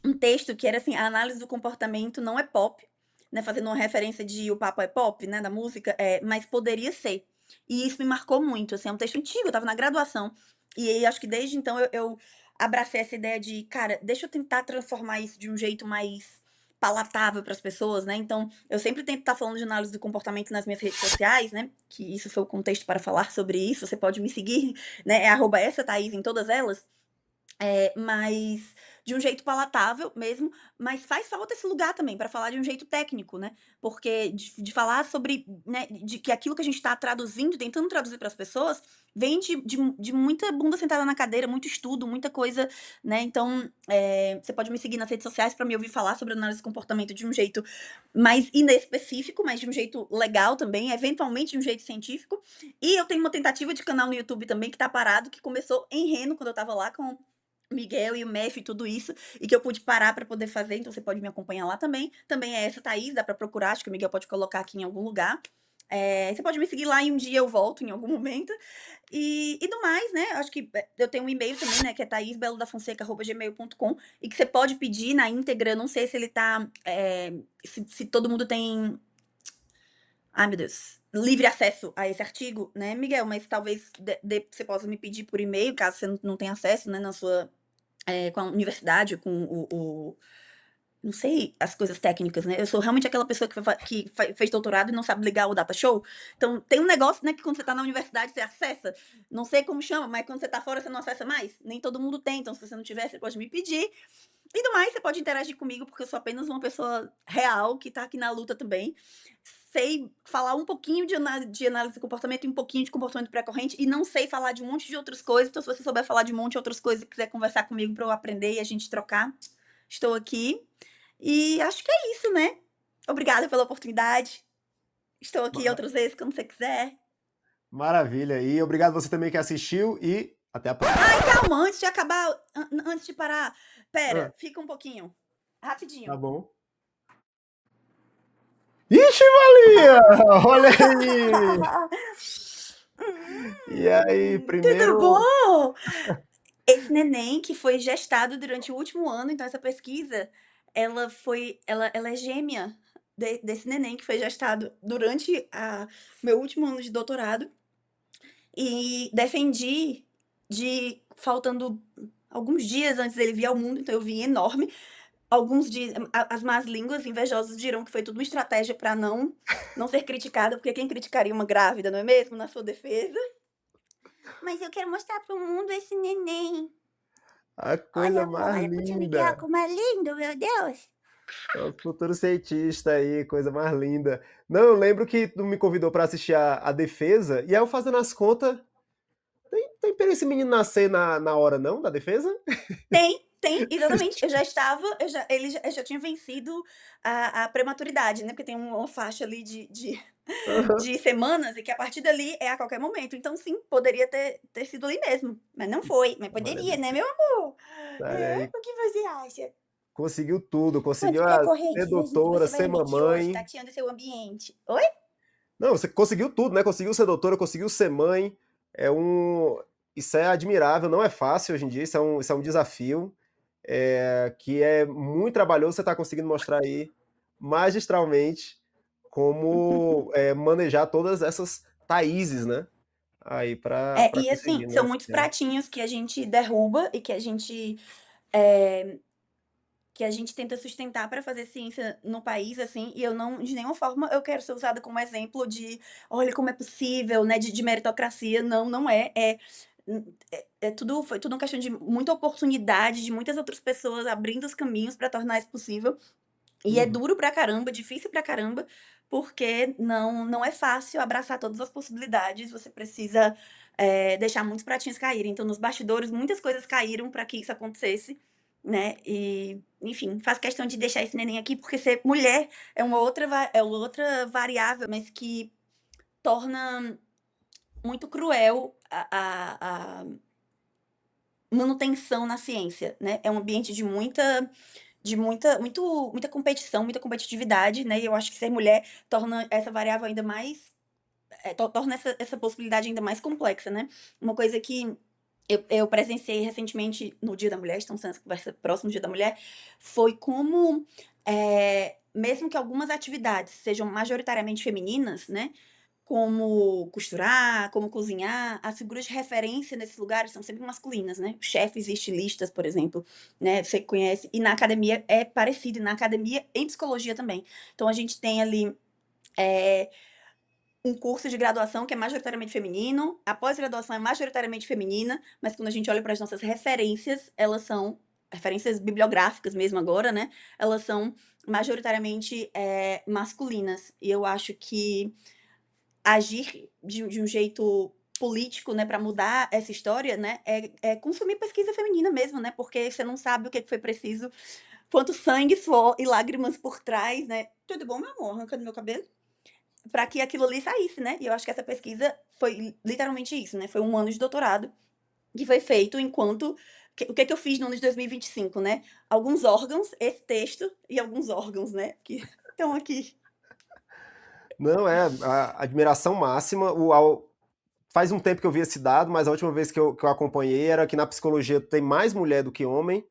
um texto que era assim: "A análise do comportamento não é pop", né, fazendo uma referência de O Papa é Pop, né, da música, mas poderia ser. E isso me marcou muito, assim, é um texto antigo, eu estava na graduação, e aí acho que desde então eu abracei essa ideia de: "Cara, deixa eu tentar transformar isso de um jeito mais palatável para as pessoas", né, então eu sempre tento estar falando de análise do comportamento nas minhas redes sociais, né, que isso foi o contexto para falar sobre isso, você pode me seguir, né, é @essa_Thaís em todas elas. Mas de um jeito palatável mesmo, mas faz falta esse lugar também para falar de um jeito técnico, né, porque de falar sobre, né, de que aquilo que a gente está traduzindo, tentando traduzir para as pessoas, vem de muita bunda sentada na cadeira, muito estudo, muita coisa, né, então, você pode me seguir nas redes sociais para me ouvir falar sobre análise de comportamento de um jeito mais inespecífico, mas de um jeito legal também, eventualmente de um jeito científico. E eu tenho uma tentativa de canal no YouTube também que tá parado, que começou em Reno, quando eu estava lá com Miguel e o MEF e tudo isso, e que eu pude parar para poder fazer, então você pode me acompanhar lá também. Também é essa Thaís, dá para procurar, acho que o Miguel pode colocar aqui em algum lugar. Você pode me seguir lá e um dia eu volto em algum momento. E do mais, né, acho que eu tenho um e-mail também, né, que é thaisbelodafonseca@gmail.com e que você pode pedir na íntegra, não sei se ele tá, se todo mundo tem, ai meu Deus, livre acesso a esse artigo, né, Miguel, mas talvez você possa me pedir por e-mail, caso você não tenha acesso, né, na sua com a universidade, com não sei as coisas técnicas, né, eu sou realmente aquela pessoa que fez doutorado e não sabe ligar o data show. Então tem um negócio, né, que quando você tá na universidade você acessa, não sei como chama, mas quando você tá fora você não acessa mais. Nem todo mundo tem, então se você não tiver, você pode me pedir. E do mais, você pode interagir comigo, porque eu sou apenas uma pessoa real que tá aqui na luta também. Sei falar um pouquinho de análise de comportamento e um pouquinho de comportamento pré-corrente, e não sei falar de um monte de outras coisas. Então, se você souber falar de um monte de outras coisas e quiser conversar comigo para eu aprender e a gente trocar, estou aqui. E acho que é isso, né? Obrigada pela oportunidade. Estou aqui Ma- outras vezes quando você quiser. Maravilha. E obrigado você também que assistiu e até a próxima. Ai, calma, antes de acabar, antes de parar, Ah, pera, fica um pouquinho. tá Rapidinho. bom. Ixi, Maria! Olha aí! E aí, Tudo primeiro. bom? Esse neném que foi gestado durante o último ano, então essa pesquisa, ela é gêmea desse neném que foi gestado durante a meu último ano de doutorado, e defendi de faltando alguns dias antes dele vir ao mundo, então eu vim enorme. Alguns dias as más línguas invejosos dirão que foi tudo uma estratégia para não ser criticada, porque quem criticaria uma grávida, não é mesmo, na sua defesa? Mas eu quero mostrar para o mundo esse neném. A coisa Olha, mais olha pro Miguel linda. como é lindo, meu Deus. O futuro cientista aí, coisa mais linda. Não, eu lembro que tu me convidou para assistir a defesa, e aí eu fazendo as contas, tem pena esse menino nascer na hora, não, da defesa? Tem, exatamente. Eu já tinha vencido a prematuridade, né, porque tem uma faixa ali Aham. de semanas e que a partir dali é a qualquer momento. Então sim, poderia ter sido ali mesmo, mas não foi, mas Olha, poderia, né, meu amor? olha É, aí, o que você acha? conseguiu tudo, Quantos conseguiu ser pré-correntes doutora, você vai ser emitir hoje, mamãe. tateando seu ambiente? Oi? Não, você conseguiu tudo, né? Conseguiu ser doutora, conseguiu ser mãe. É um, isso é admirável, não é fácil hoje em dia, isso é um desafio que é muito trabalhoso. Você está conseguindo mostrar aí magistralmente como manejar todas essas Thaíses, né? aí para E assim, conseguir, são né, muitos é. pratinhos que a gente derruba e eh, que a gente tenta sustentar para fazer ciência no país, assim, e eu não de nenhuma forma eu quero ser usada como exemplo de: "Olha como é possível", né, de meritocracia. Não, não é. Foi tudo uma questão de muita oportunidade, de muitas outras pessoas abrindo os caminhos para tornar isso possível. E é Uhum. duro pra caramba, difícil pra caramba, porque não é fácil abraçar todas as possibilidades, você precisa, deixar muitos pratinhos caírem. Então, nos bastidores, muitas coisas caíram para que isso acontecesse, né, e, enfim, faço questão de deixar esse neném aqui, porque ser mulher é uma outra variável, mas que torna muito cruel a manutenção na ciência, né. É um ambiente de muita competição, muita competitividade, né, e eu acho que ser mulher torna essa variável ainda mais torna essa possibilidade ainda mais complexa, né. Uma coisa que eu presenciei recentemente no Dia da Mulher, estamos tendo essa conversa próximo do Dia da Mulher, foi como, mesmo que algumas atividades sejam majoritariamente femininas, né, como costurar, como cozinhar, as figuras de referência nesses lugares são sempre masculinas, né, chefes e estilistas, por exemplo, né, você conhece, e na academia é parecido, e na academia em psicologia também. Então a gente tem ali, eh, um curso de graduação que é majoritariamente feminino, a pós-graduação é majoritariamente feminina, mas quando a gente olha para as nossas referências, elas são referências bibliográficas mesmo agora, né, elas são majoritariamente, masculinas. E eu acho que agir de um jeito político, né, para mudar essa história, né, é consumir pesquisa feminina mesmo, né, porque você não sabe o que que foi preciso, quanto sangue, suor e lágrimas por trás, né. "Tudo bom, meu amor?", arrancando meu cabelo, para que aquilo ali saísse, né. E eu acho que essa pesquisa foi literalmente isso, né, foi um ano de doutorado que foi feito enquanto o que que eu fiz no ano de 2025, né, alguns órgãos, esse texto e alguns órgãos, né, que estão aqui. Não, a admiração máxima, faz um tempo que eu vi esse dado, mas a última vez que eu acompanhei era que na psicologia tem mais mulher do que homem,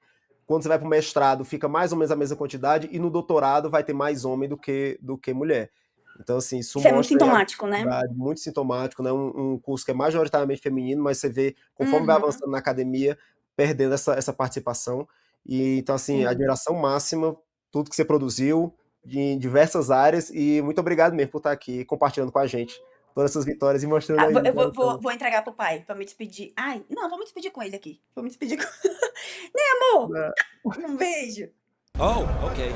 quando você vai para o mestrado fica mais ou menos a mesma quantidade, e no doutorado vai ter mais homem do que mulher. Então, assim, isso Isso é muito mostra aí a sintomático, né. diversidade, muito sintomático, né, um curso que é majoritariamente feminino, mas você vê, conforme vai Uhum, avançando na academia, perdendo essa participação. E então, assim, sim. admiração máxima, tudo que você produziu, em diversas áreas, e muito obrigado mesmo por estar aqui compartilhando com a gente todas essas vitórias e mostrando Ah, aí eu o vou lado vou vou entregar para o pai, para me despedir. Ai, não, vou me despedir com ele aqui. Vou me despedir com né, amor? da Um beijo. Oh, okay.